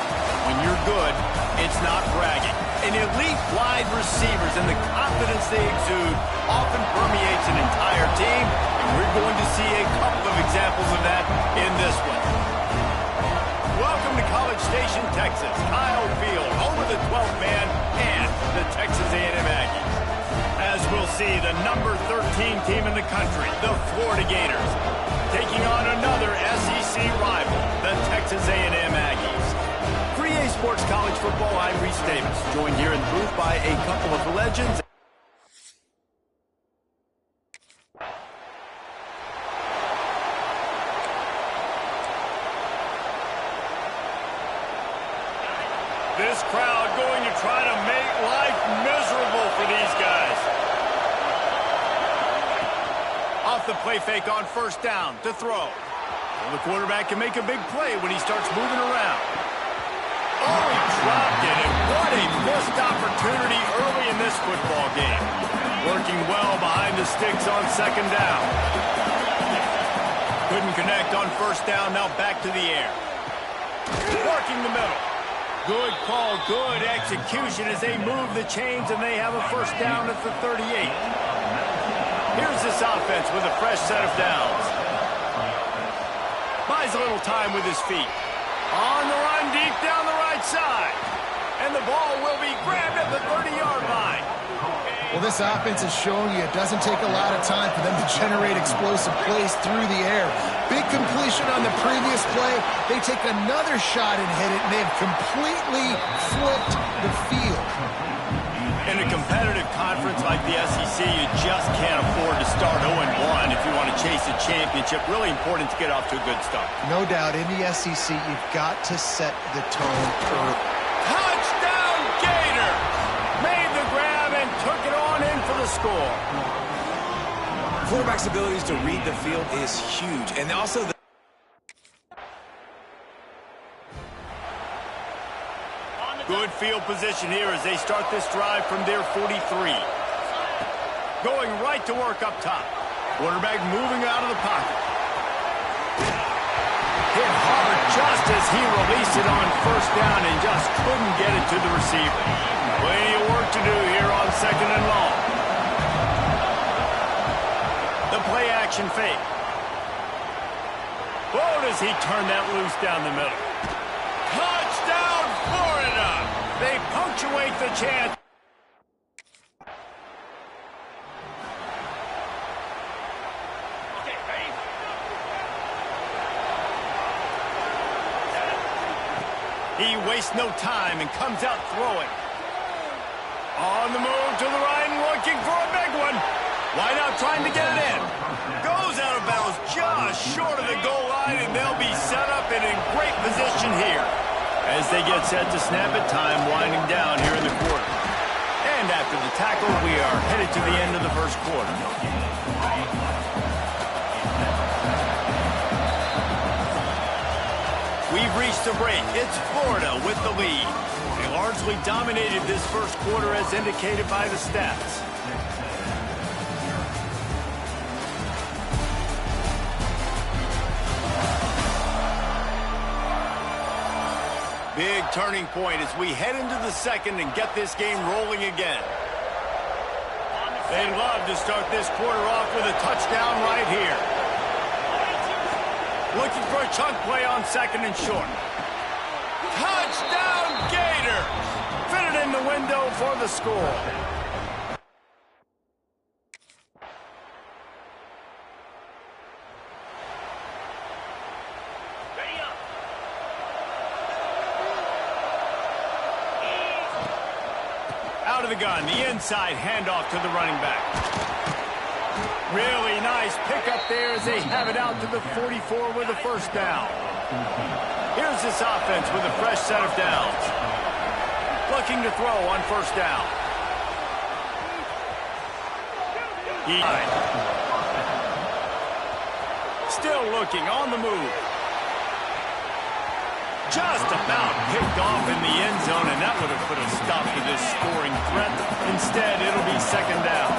When you're good, it's not bragging. An elite wide receivers and the confidence they exude often permeates an entire team, and we're going to see a couple of examples of that in this one. Welcome to College Station, Texas. Kyle Field, over the 12th man, and the Texas A&M Aggies. As we'll see, the number 13 team in the country, the Florida Gators, taking on another SEC rival, the Texas A&M Aggies. For EA Sports College Football, I'm Reese Davis, joined here in the booth by a couple of legends. This crowd going to try to make life miserable for these guys. Off the play fake on first down to throw. Well, the quarterback can make a big play when he starts moving around. Oh, he dropped it, and what a missed opportunity early in this football game. Working well behind the sticks on second down. Couldn't connect on first down, now back to the air. Working the middle. Good call, good execution as they move the chains and they have a first down at the 38. Here's this offense with a fresh set of downs. Buys a little time with his feet. On the run deep down the right side. And the ball will be grabbed at the 30-yard line. Well, this offense is showing you it doesn't take a lot of time for them to generate explosive plays through the air. Big completion on the previous play. They take another shot and hit it, and they've completely flipped the field. In a competitive conference like the SEC, you just can't afford to start 0-1 if you want to chase a championship. Really important to get off to a good start. No doubt, in the SEC, you've got to set the tone early. Touchdown, Gator! Made the grab and took it on in for the score. Quarterback's abilities to read the field is huge, and also the good field position here as they start this drive from their 43. Going right to work up top. Quarterback moving out of the pocket. Hit hard just as he released it on first down and just couldn't get it to the receiver. Plenty of work to do here on 2nd and long. The play action fake. Oh, does he turn that loose down the middle. Touchdown, Florida! They punctuate the chance. He wastes no time and comes out throwing. On the move to the right and looking for a big one. Wide out trying to get it in. Goes out of bounds just short of the goal line, and they'll be set up and in great position here. As they get set to snap it, time winding down here in the quarter. And after the tackle, we are headed to the end of the first quarter. We've reached the break. It's Florida with the lead. They largely dominated this first quarter as indicated by the stats. Big turning point as we head into the second and get this game rolling again. They'd love to start this quarter off with a touchdown right here. Looking for a chunk play on 2nd and short. Touchdown, Gators! Fit it in the window for the score. Out of the gun, the inside handoff to the running back. Really nice pickup there as they have it out to the 44 with a first down. Here's this offense with a fresh set of downs. Looking to throw on first down. Still looking on the move. Just about picked off in the end zone, and that would have put a stop to this scoring threat. Instead, it'll be 2nd down.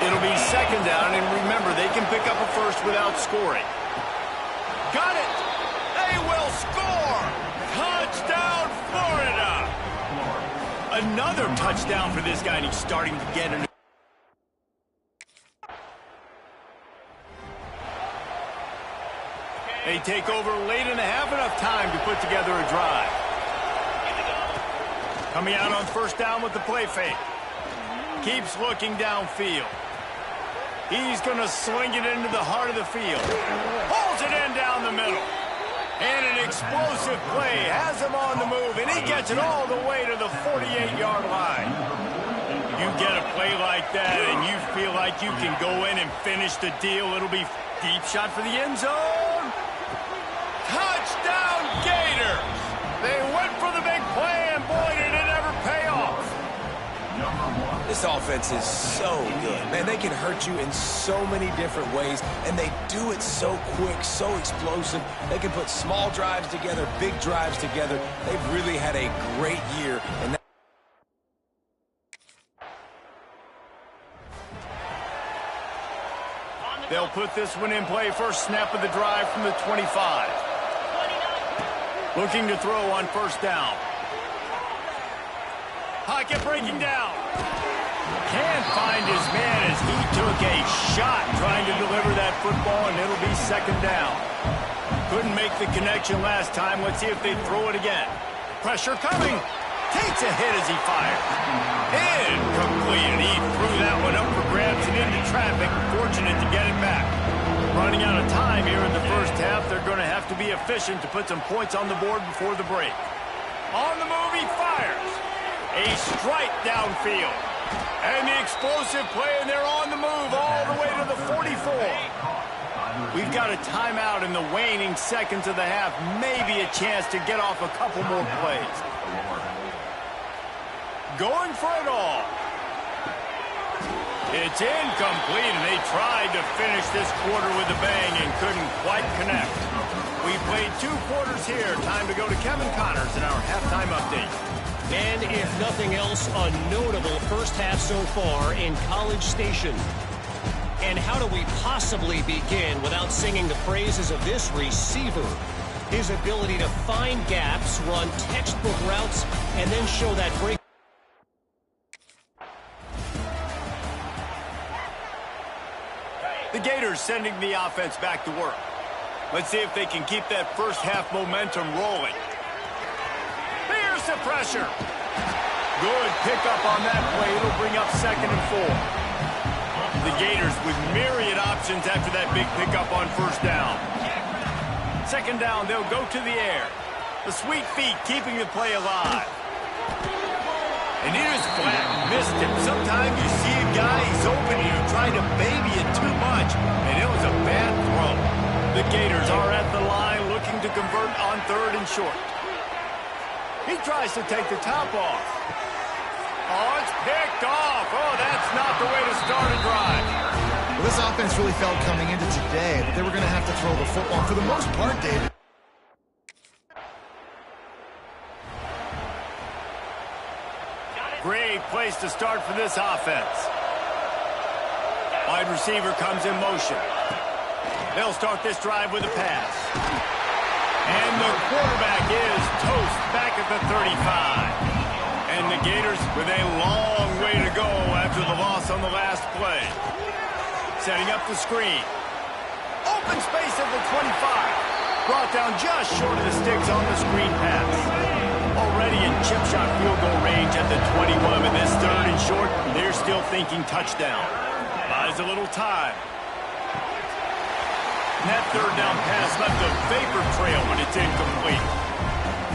It'll be 2nd down, and remember, they can pick up a first without scoring. Got it! They will score! Touchdown, Florida! Another touchdown for this guy, and he's starting to get in. They take over late and have enough time to put together a drive. Coming out on first down with the play fake. Keeps looking downfield. He's going to sling it into the heart of the field. Pulls it in down the middle. And an explosive play has him on the move, and he gets it all the way to the 48-yard line. You get a play like that, and you feel like you can go in and finish the deal. It'll be deep shot for the end zone. Touchdown, Gators! They went for the big play, and boy, did it ever pay off. This offense is so good. Man, they can hurt you in so many different ways, and they do it so quick, so explosive. They can put small drives together, big drives together. They've really had a great year. And they'll put this one in play. First snap of the drive from the 25. Looking to throw on first down. Pocket breaking down. Can't find his man as he took a shot trying to deliver that football, and it'll be 2nd down. Couldn't make the connection last time. Let's see if they throw it again. Pressure coming. Takes a hit as he fires. Incomplete, and he threw that into traffic, fortunate to get it back. Running out of time here in the first half. They're going to have to be efficient to put some points on the board before the break. On the move, he fires. A strike downfield. And the explosive play, and they're on the move all the way to the 44. We've got a timeout in the waning seconds of the half. Maybe a chance to get off a couple more plays. Going for it all. It's incomplete, and they tried to finish this quarter with a bang and couldn't quite connect. We played 2 quarters here. Time to go to Kevin Connors in our halftime update. And if nothing else, a notable first half so far in College Station. And how do we possibly begin without singing the praises of this receiver? His ability to find gaps, run textbook routes, and then show that break. The Gators sending the offense back to work. Let's see if they can keep that first half momentum rolling. Here's the pressure. Good pickup on that play. It'll bring up 2nd and 4. The Gators with myriad options after that big pickup on first down. 2nd down, they'll go to the air. The sweet feet keeping the play alive. And he just flat missed him. Sometimes you see a guy, he's open, and you're trying to baby it too much, and it was a bad throw. The Gators are at the line looking to convert on 3rd and short. He tries to take the top off. Oh, it's picked off. Oh, that's not the way to start a drive. Well, this offense really felt coming into today that they were going to have to throw the football for the most part, David. Great place to start for this offense. Wide receiver comes in motion. They'll start this drive with a pass. And the quarterback is toast back at the 35. And the Gators with a long way to go after the loss on the last play. Setting up the screen. Open space at the 25. Brought down just short of the sticks on the screen pass. Already in chip shot field goal range at the 21, but this 3rd and short, they're still thinking touchdown. Buys a little time. And that 3rd down pass left a vapor trail, but it's incomplete.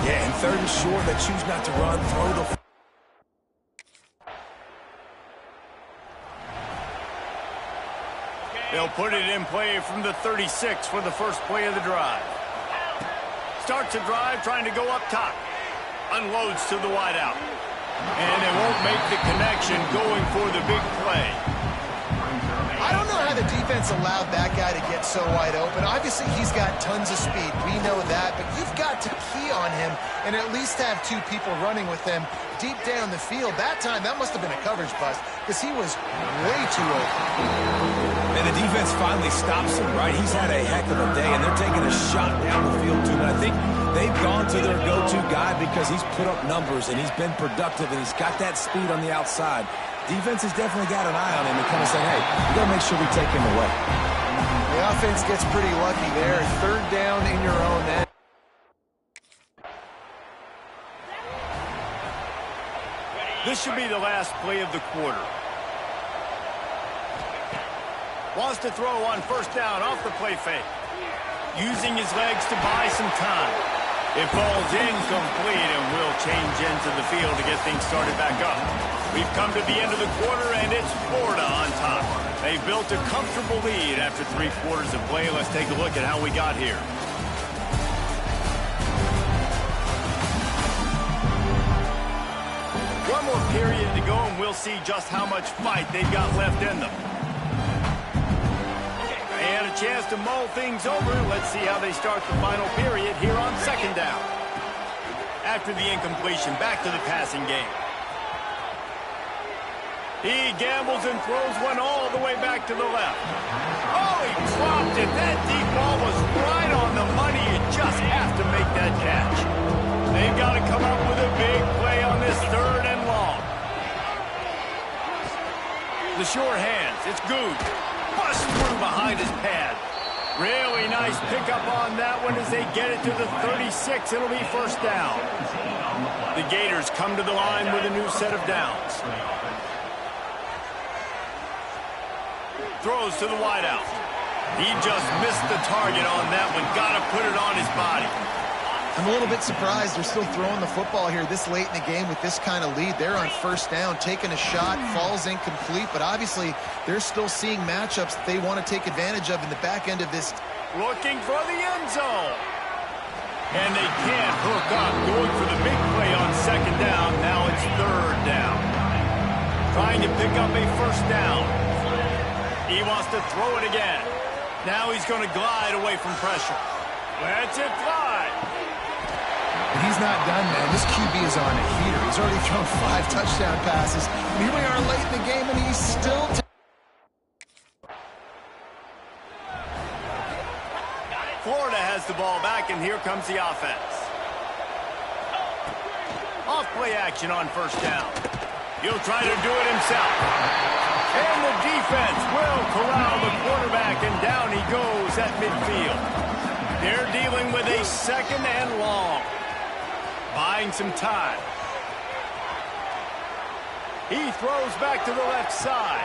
Yeah, and 3rd and short, they choose not to run, throw the... They'll put it in play from the 36 for the first play of the drive. Starts a drive trying to go up top. Unloads to the wideout. And it won't make the connection going for the big play. I don't know how the defense allowed that guy to get so wide open. Obviously, he's got tons of speed. We know that, but you've got to key on him and at least have 2 people running with him deep down the field. That time, that must have been a coverage bust because he was way too open. And the defense finally stops him, right? He's had a heck of a day, and they're taking a shot down the field, too. But I think they've gone to their go-to guy because he's put up numbers, and he's been productive, and he's got that speed on the outside. Defense has definitely got an eye on him and kind of saying, hey, we got to make sure we take him away. The offense gets pretty lucky there. 3rd down in your own end. This should be the last play of the quarter. Wants to throw on 1st down off the play fake. Using his legs to buy some time. It falls incomplete and will change into the field to get things started back up. We've come to the end of the quarter, and it's Florida on top. They've built a comfortable lead after 3 quarters of play. Let's take a look at how we got here. One more period to go, and we'll see just how much fight they've got left in them. And a chance to mull things over. Let's see how they start the final period here on 2nd down. After the incompletion, back to the passing game. He gambles and throws one all the way back to the left. Oh, he dropped it. That deep ball was right on the money. You just have to make that catch. They've got to come up with a big play on this 3rd and long. The short hands. It's good. Bust through behind his pad. Really nice pickup on that one as they get it to the 36. It'll be 1st down. The Gators come to the line with a new set of downs. throws to the wideout. He just missed the target on that one. Got to put it on his body. I'm a little bit surprised they're still throwing the football here this late in the game with this kind of lead. They're on first down, taking a shot, falls incomplete, but obviously they're still seeing matchups that they want to take advantage of in the back end of this. Looking for the end zone. And they can't hook up. Going for the big play on second down. Now it's third down. Trying to pick up a first down. He wants to throw it again. Now he's going to glide away from pressure. Let's it fly. But he's not done, man. This QB is on a heater. He's already thrown 5 touchdown passes. And here we are late in the game, and he's still... Florida has the ball back, and here comes the offense. Off play action on first down. He'll try to do it himself. And the defense will corral the quarterback, and down he goes at midfield. They're dealing with a second and long. Buying some time. He throws back to the left side.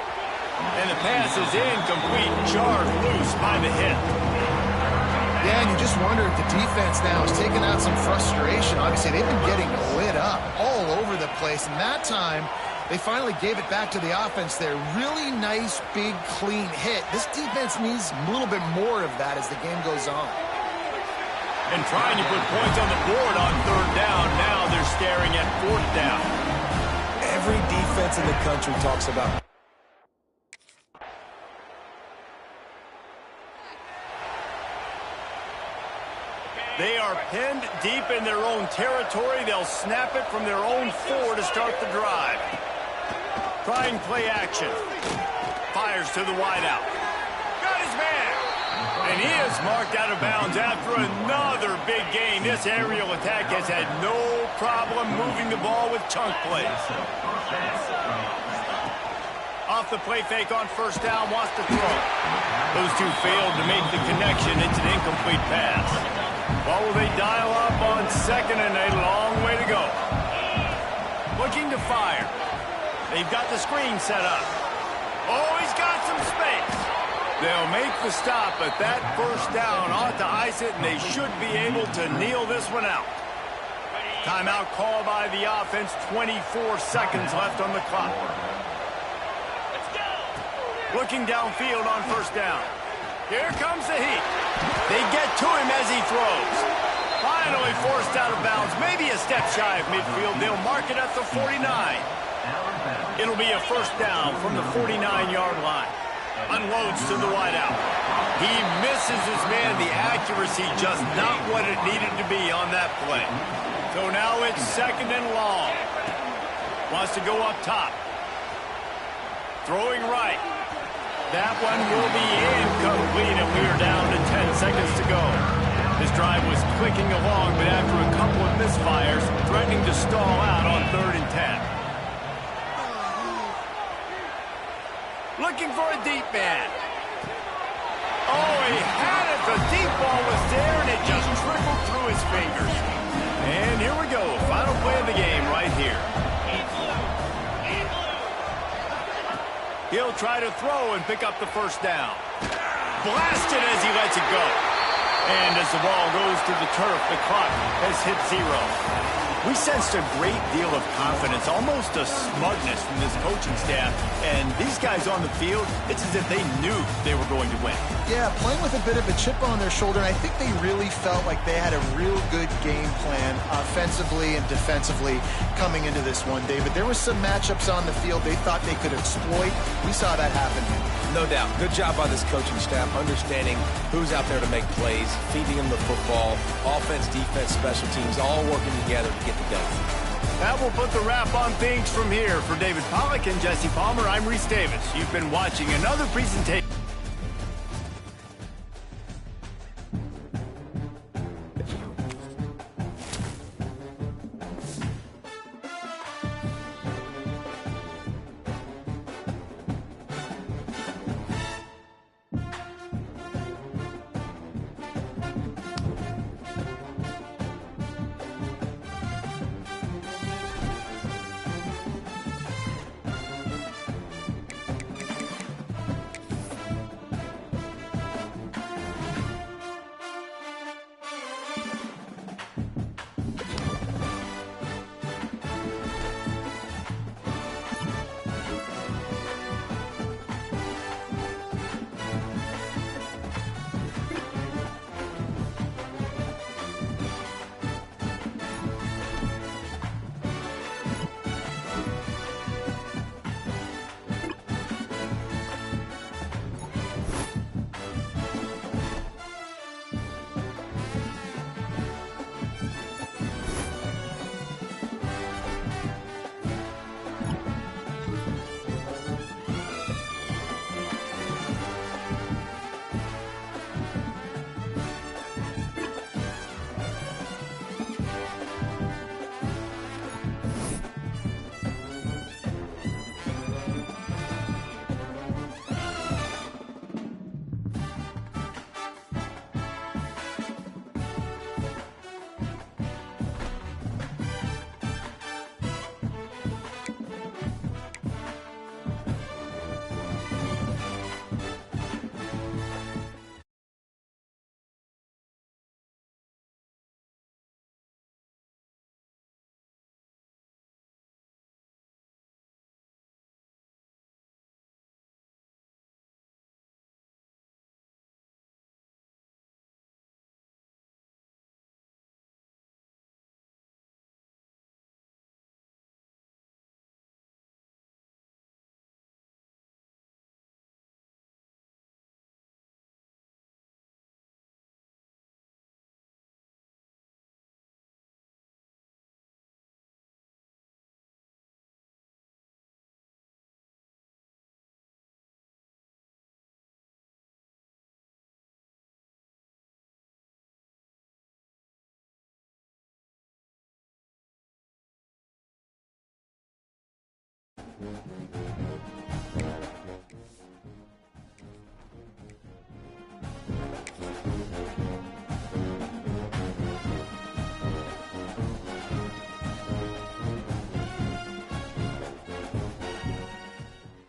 And the pass is incomplete, jarred loose by the hit. Yeah, and you just wonder if the defense now is taking out some frustration. Obviously, they've been getting lit up all over the place. And that time, they finally gave it back to the offense there. Really nice, big, clean hit. This defense needs a little bit more of that as the game goes on. And trying to put points on the board on third down. Now they're staring at fourth down. Every defense in the country talks about. They are pinned deep in their own territory. They'll snap it from their own 4 to start the drive. Trying play action. Fires to the wideout. Got his man. And he is marked out of bounds after another big gain. This aerial attack has had no problem moving the ball with chunk plays. Off the play fake on first down, wants to throw. Those two failed to make the connection. It's an incomplete pass. Well, will they dial up on second and a long way to go? Looking to fire. They've got the screen set up. Oh, he's got some space. They'll make the stop, but that first down ought to ice it, and they should be able to kneel this one out. Timeout called by the offense, 24 seconds left on the clock. Looking downfield on first down. Here comes the heat. They get to him as he throws. Finally forced out of bounds, maybe a step shy of midfield. They'll mark it at the 49. It'll be a first down from the 49-yard line. Unloads to the wideout. He misses his man. The accuracy just not what it needed to be on that play. So now it's second and long. Wants to go up top. Throwing right. That one will be incomplete, and we are down to 10 seconds to go. This drive was clicking along, but after a couple of misfires, threatening to stall out on 3rd and 10. Looking for a deep man. Oh, he had it. The deep ball was there, and it just trickled through his fingers. And here we go. Final play of the game right here. He'll try to throw and pick up the first down. Blasted as he lets it go. And as the ball goes to the turf, the clock has hit 0. We sensed a great deal of confidence, almost a smugness from this coaching staff. And these guys on the field, it's as if they knew they were going to win. Yeah, playing with a bit of a chip on their shoulder. And I think they really felt like they had a real good game plan offensively and defensively coming into this one, David. There were some matchups on the field they thought they could exploit. We saw that happen. No doubt. Good job by this coaching staff, understanding who's out there to make plays, feeding them the football, offense, defense, special teams, all working together to get the done. That will put the wrap on things from here. For David Pollack and Jesse Palmer, I'm Reese Davis. You've been watching another presentation.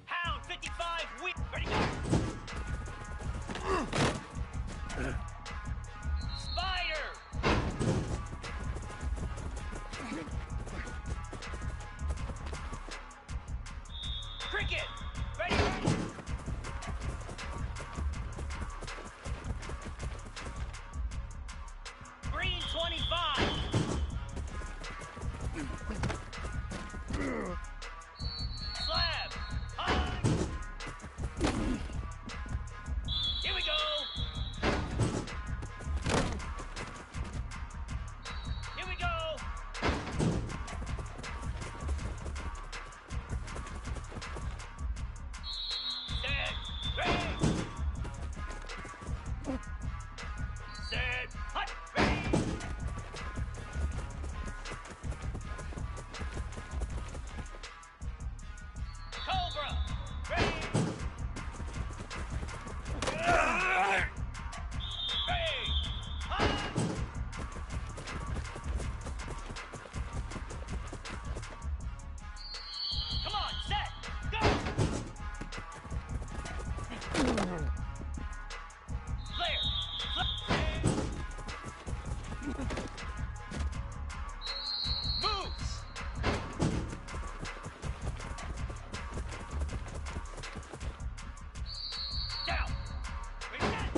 Hound 55, ready go. Spider. Cricket, ready go. Green 25. Slab. High. Here we go. Here we go. Set. Ready. Set. Hut. Ready. Cobra. Ready. Ready. Hut. Come on, set, go! Flare, moves! Down! Reset!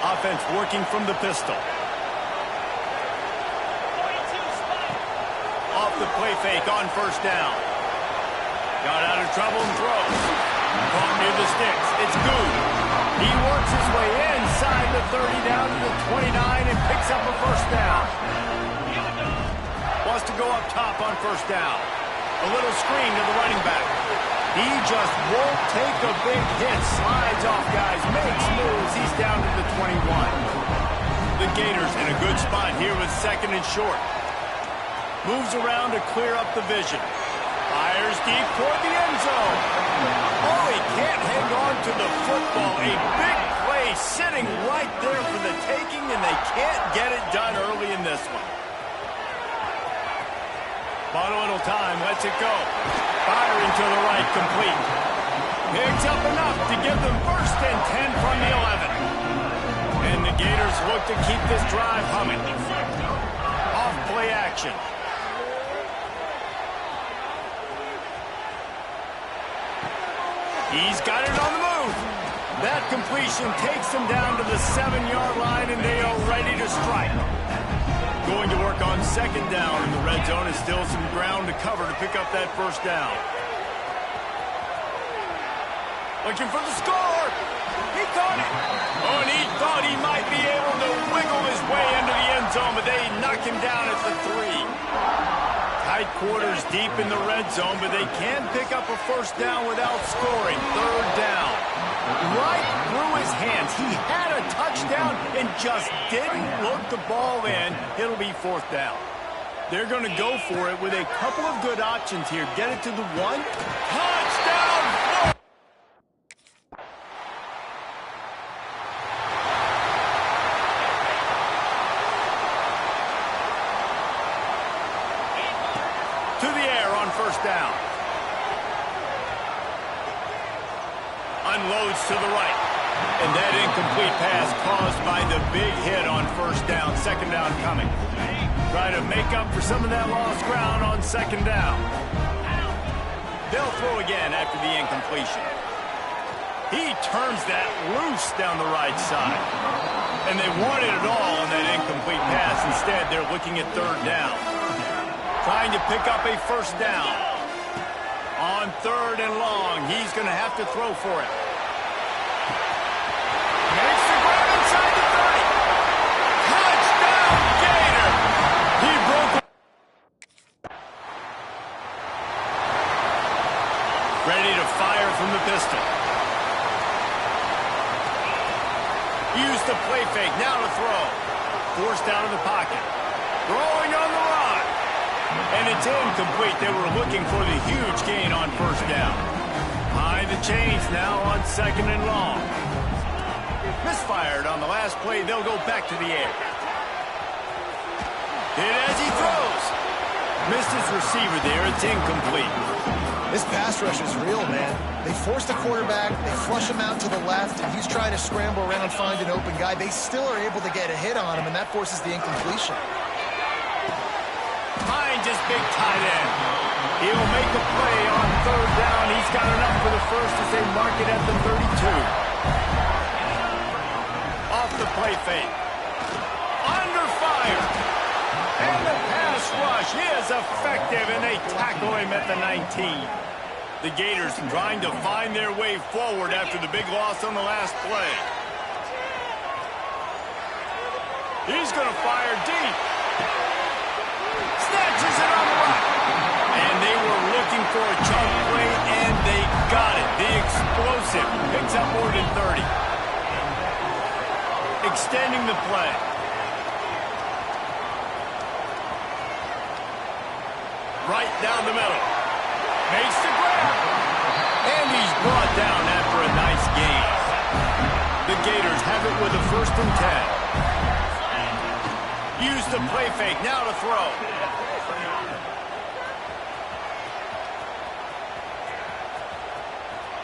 Offense working from the pistol. 42 Spider. Off the play fake on first down. Got out of trouble and throws. Caught near the sticks. It's good. He works his way inside the 30 down to the 29 and picks up a first down. Wants to go up top on first down. A little screen to the running back. He just won't take a big hit. Slides off guys, makes moves. He's down to the 21. The Gators in a good spot here with second and short. Moves around to clear up the vision. Fires deep toward the end zone. Oh, he can't hang on to the football. A big play sitting right there for the taking, and they can't get it done early in this one. Bought a little time, lets it go. Firing to the right, complete. Picks up enough to give them first and 10 from the 11. And the Gators look to keep this drive humming. Off play action. He's got it on the move. That completion takes them down to the 7-yard line, and they are ready to strike. Going to work on second down, and the red zone is still some ground to cover to pick up that first down. Looking for the score. He caught it. Oh, and he thought he might be able to wiggle his way into the end zone, but they knock him down at the 3. Tight quarters deep in the red zone, but they can pick up a first down without scoring. Third down. Right through his hands. He had a touchdown and just didn't look the ball in. It'll be fourth down. They're going to go for it with a couple of good options here. Get it to the 1. Touchdown! To the air on first down. Unloads to the right. And that incomplete pass caused by the big hit on first down. Second down coming. Try to make up for some of that lost ground on second down. They'll throw again after the incompletion. He turns that loose down the right side. And they wanted it all on that incomplete pass. Instead, they're looking at third down. Trying to pick up a first down. On third and long, he's going to have to throw for it. Makes the grab inside the 30. Touchdown, Gator! He broke. Ready to fire from the pistol. Use the play fake, now to throw. Forced out of the pocket. Throwing on the run. And it's incomplete. They were looking for the huge gain on first down. Behind the chains now on second and long. Misfired on the last play. They'll go back to the air. Hit as he throws. Missed his receiver there. It's incomplete. This pass rush is real, man. They force the quarterback, they flush him out to the left, and he's trying to scramble around, find an open guy. They still are able to get a hit on him, and that forces the incompletion. Finds his big tight end. He'll make a play on third down. He's got enough for the first as they mark it at the 32. Off the play fake. Under fire. And the pass rush is effective, and they tackle him at the 19. The Gators trying to find their way forward after the big loss on the last play. He's going to fire deep. Snatches it on the right. And they were looking for a chunk play, and they got it. The explosive picks up more than 30. Extending the play. Right down the middle. Makes the grab. And he's brought down after a nice gain. The Gators have it with a first and 10. Use the play fake. Now to throw.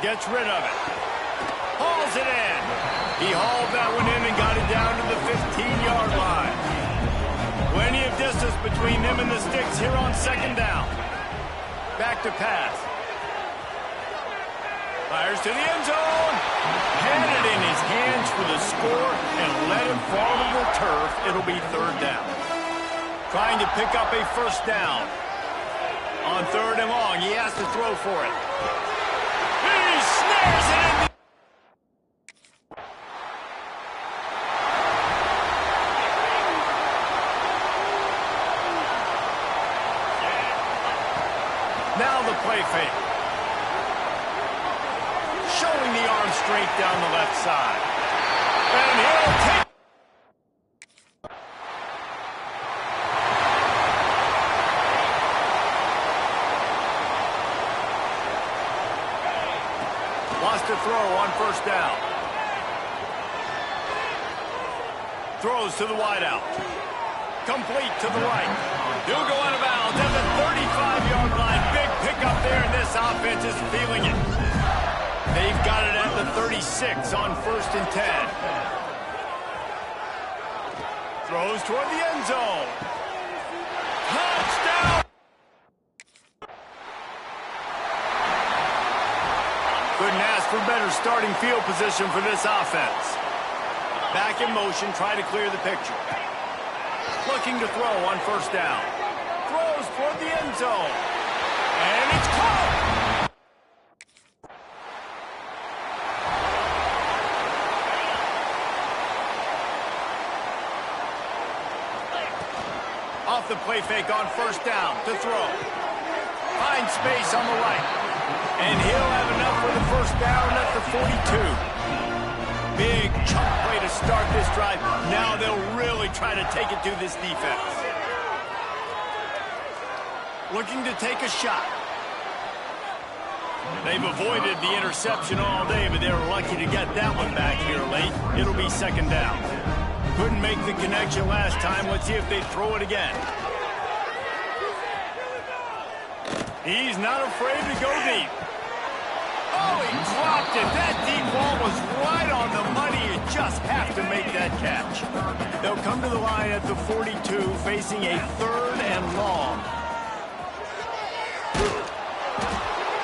Gets rid of it. Hauls it in. He hauled that one in and got it down to the 15-yard line. Plenty of distance between them and the sticks here on second down. Back to pass. Fires to the end zone. Had it in his hands for the score and let him fall to the turf. It'll be third down. Trying to pick up a first down. On third and long, he has to throw for it. He snares it in. Now the play fake. Showing the arm strength down the left side. And he'll take. Lost to throw on first down. Throws to the wideout. Complete to the right. He'll go out of bounds at the 35-yard line. Big pickup there, and this offense is feeling it. They've got it at the 36 on 1st and 10. Throws toward the end zone. Touchdown! Couldn't ask for better starting field position for this offense. Back in motion, try to clear the picture. Looking to throw on first down. Throws toward the end zone. And it's caught! Off the play fake on first down to throw. Finds space on the right. And he'll have enough for the first down at the 42. Big chunk play to start this drive. Now they'll really try to take it to this defense. Looking to take a shot. They've avoided the interception all day, but they're lucky to get that one back here late. It'll be second down. Couldn't make the connection last time. Let's see if they throw it again. He's not afraid to go deep. Oh, he dropped it. That deep ball was right on the money. You just have to make that catch. They'll come to the line at the 42, facing a 3rd and long.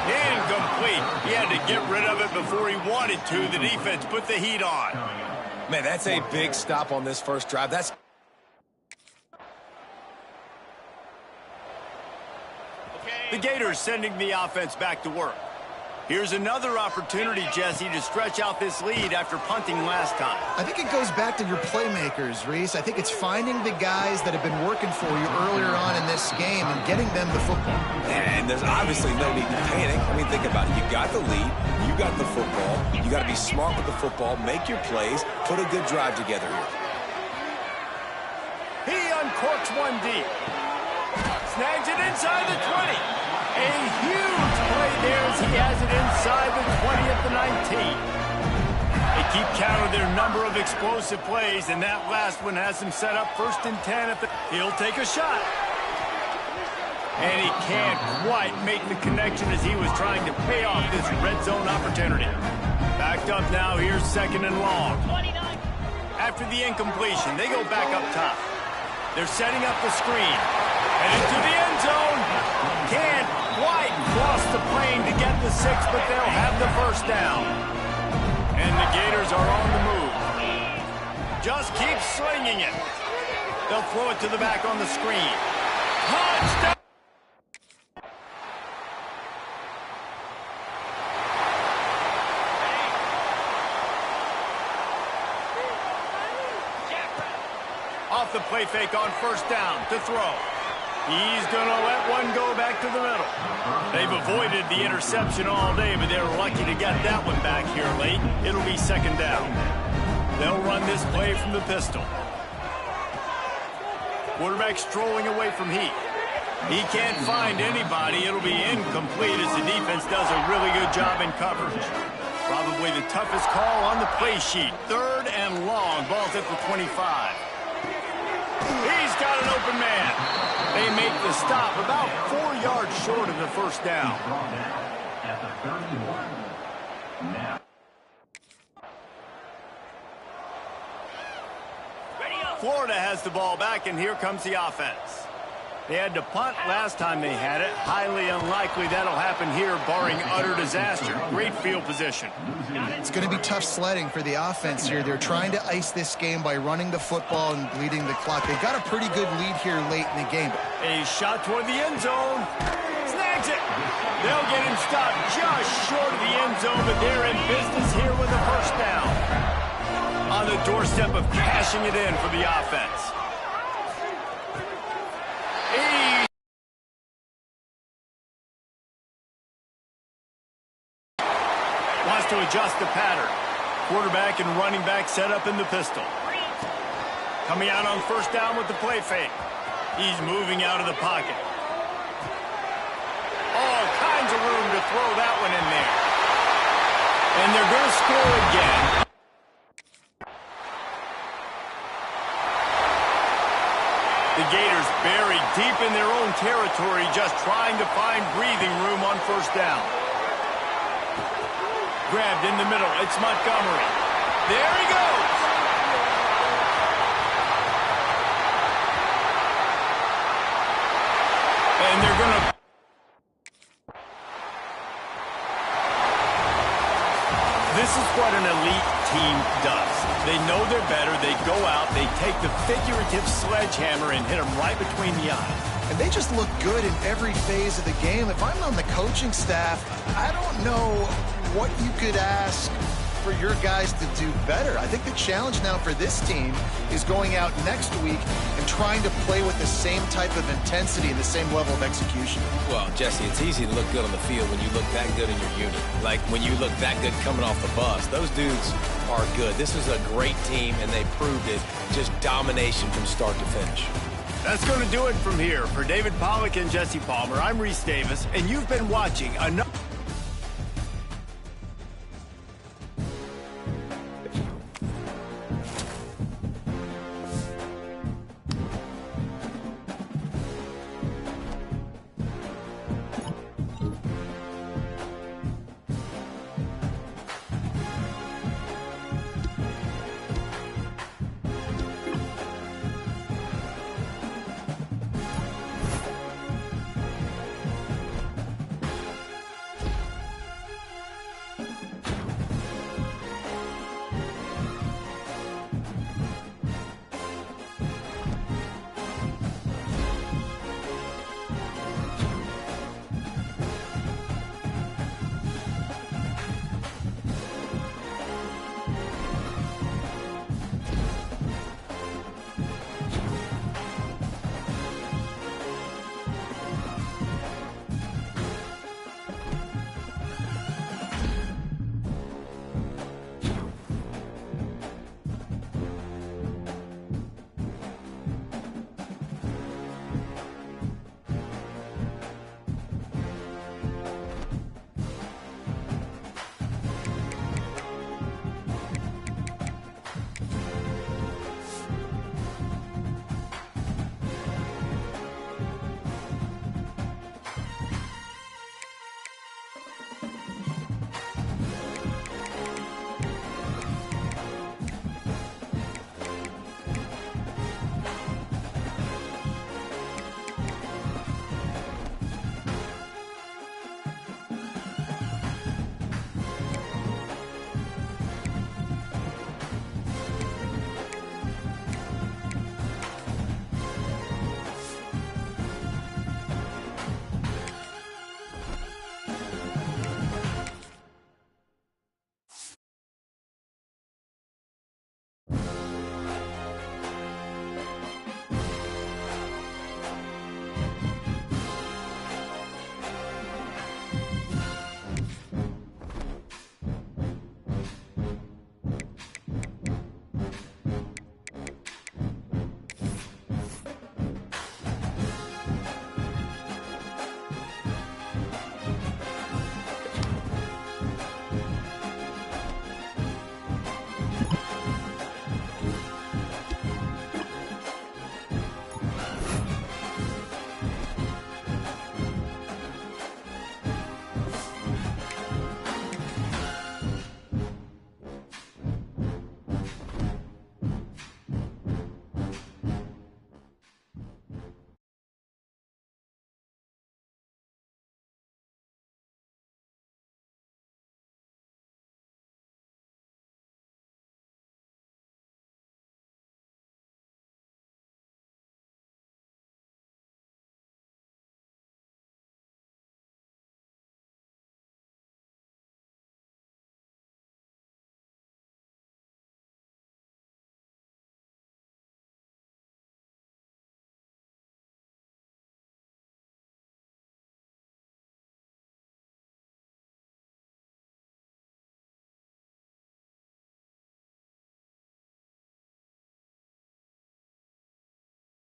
Incomplete. He had to get rid of it before he wanted to. The defense put the heat on. Man, that's a big stop on this first drive. That's... The Gators sending the offense back to work. Here's another opportunity, Jesse, to stretch out this lead after punting last time. I think it goes back to your playmakers, Reese. I think it's finding the guys that have been working for you earlier on in this game and getting them the football. And there's obviously no need to panic. I mean, think about it. You got the lead. You got the football. You got to be smart with the football. Make your plays. Put a good drive together here. He uncorks one deep. Snags it inside the 20. A huge play there as he has it inside the 20 at the 19. They keep count of their number of explosive plays, and that last one has him set up 1st and 10 at the... He'll take a shot. And he can't quite make the connection as he was trying to pay off this red zone opportunity. Backed up now, here's 2nd and long. After the incompletion, they go back up top. They're setting up the screen. And into the end zone. Can't quite cross the plane to get the 6, but they'll have the first down. And the Gators are on the move. Just keep slinging it. They'll throw it to the back on the screen. Touchdown! Off the play fake on first down to throw. He's going to let one go back to the middle. They've avoided the interception all day, but they're lucky to get that one back here late. It'll be second down. They'll run this play from the pistol. Quarterback strolling away from heat. He can't find anybody. It'll be incomplete as the defense does a really good job in coverage. Probably the toughest call on the play sheet. 3rd and long. Ball's at the 25. He's got an open man. They make the stop about 4 yards short of the first down. Florida has the ball back, and here comes the offense. They had to punt last time they had it. Highly unlikely that'll happen here, barring utter disaster. Great field position. It's going to be tough sledding for the offense here. They're trying to ice this game by running the football and bleeding the clock. They've got a pretty good lead here late in the game. A shot toward the end zone. Snags it. They'll get him stopped just short of the end zone, but they're in business here with a first down. On the doorstep of cashing it in for the offense. Wants to adjust the pattern. Quarterback and running back set up in the pistol. Coming out on first down with the play fake. He's moving out of the pocket. All kinds of room to throw that one in there. And score again. The Gators buried deep in their own territory, just trying to find breathing room on first down. Grabbed in the middle. It's Montgomery. There he goes. And they're going to... This is what an elite team does. They know they're better. They go out, they take the figurative sledgehammer and hit them right between the eyes. And they just look good in every phase of the game. If I'm on the coaching staff, I don't know what you could ask for your guys to do better. I think the challenge now for this team is going out next week and trying to play with the same type of intensity and the same level of execution. Well, Jesse, it's easy to look good on the field when you look that good in your unit. Like when you look that good coming off the bus. Those dudes are good. This is a great team, and they proved it. Just domination from start to finish. That's going to do it from here. For David Pollack and Jesse Palmer, I'm Reese Davis, and you've been watching another...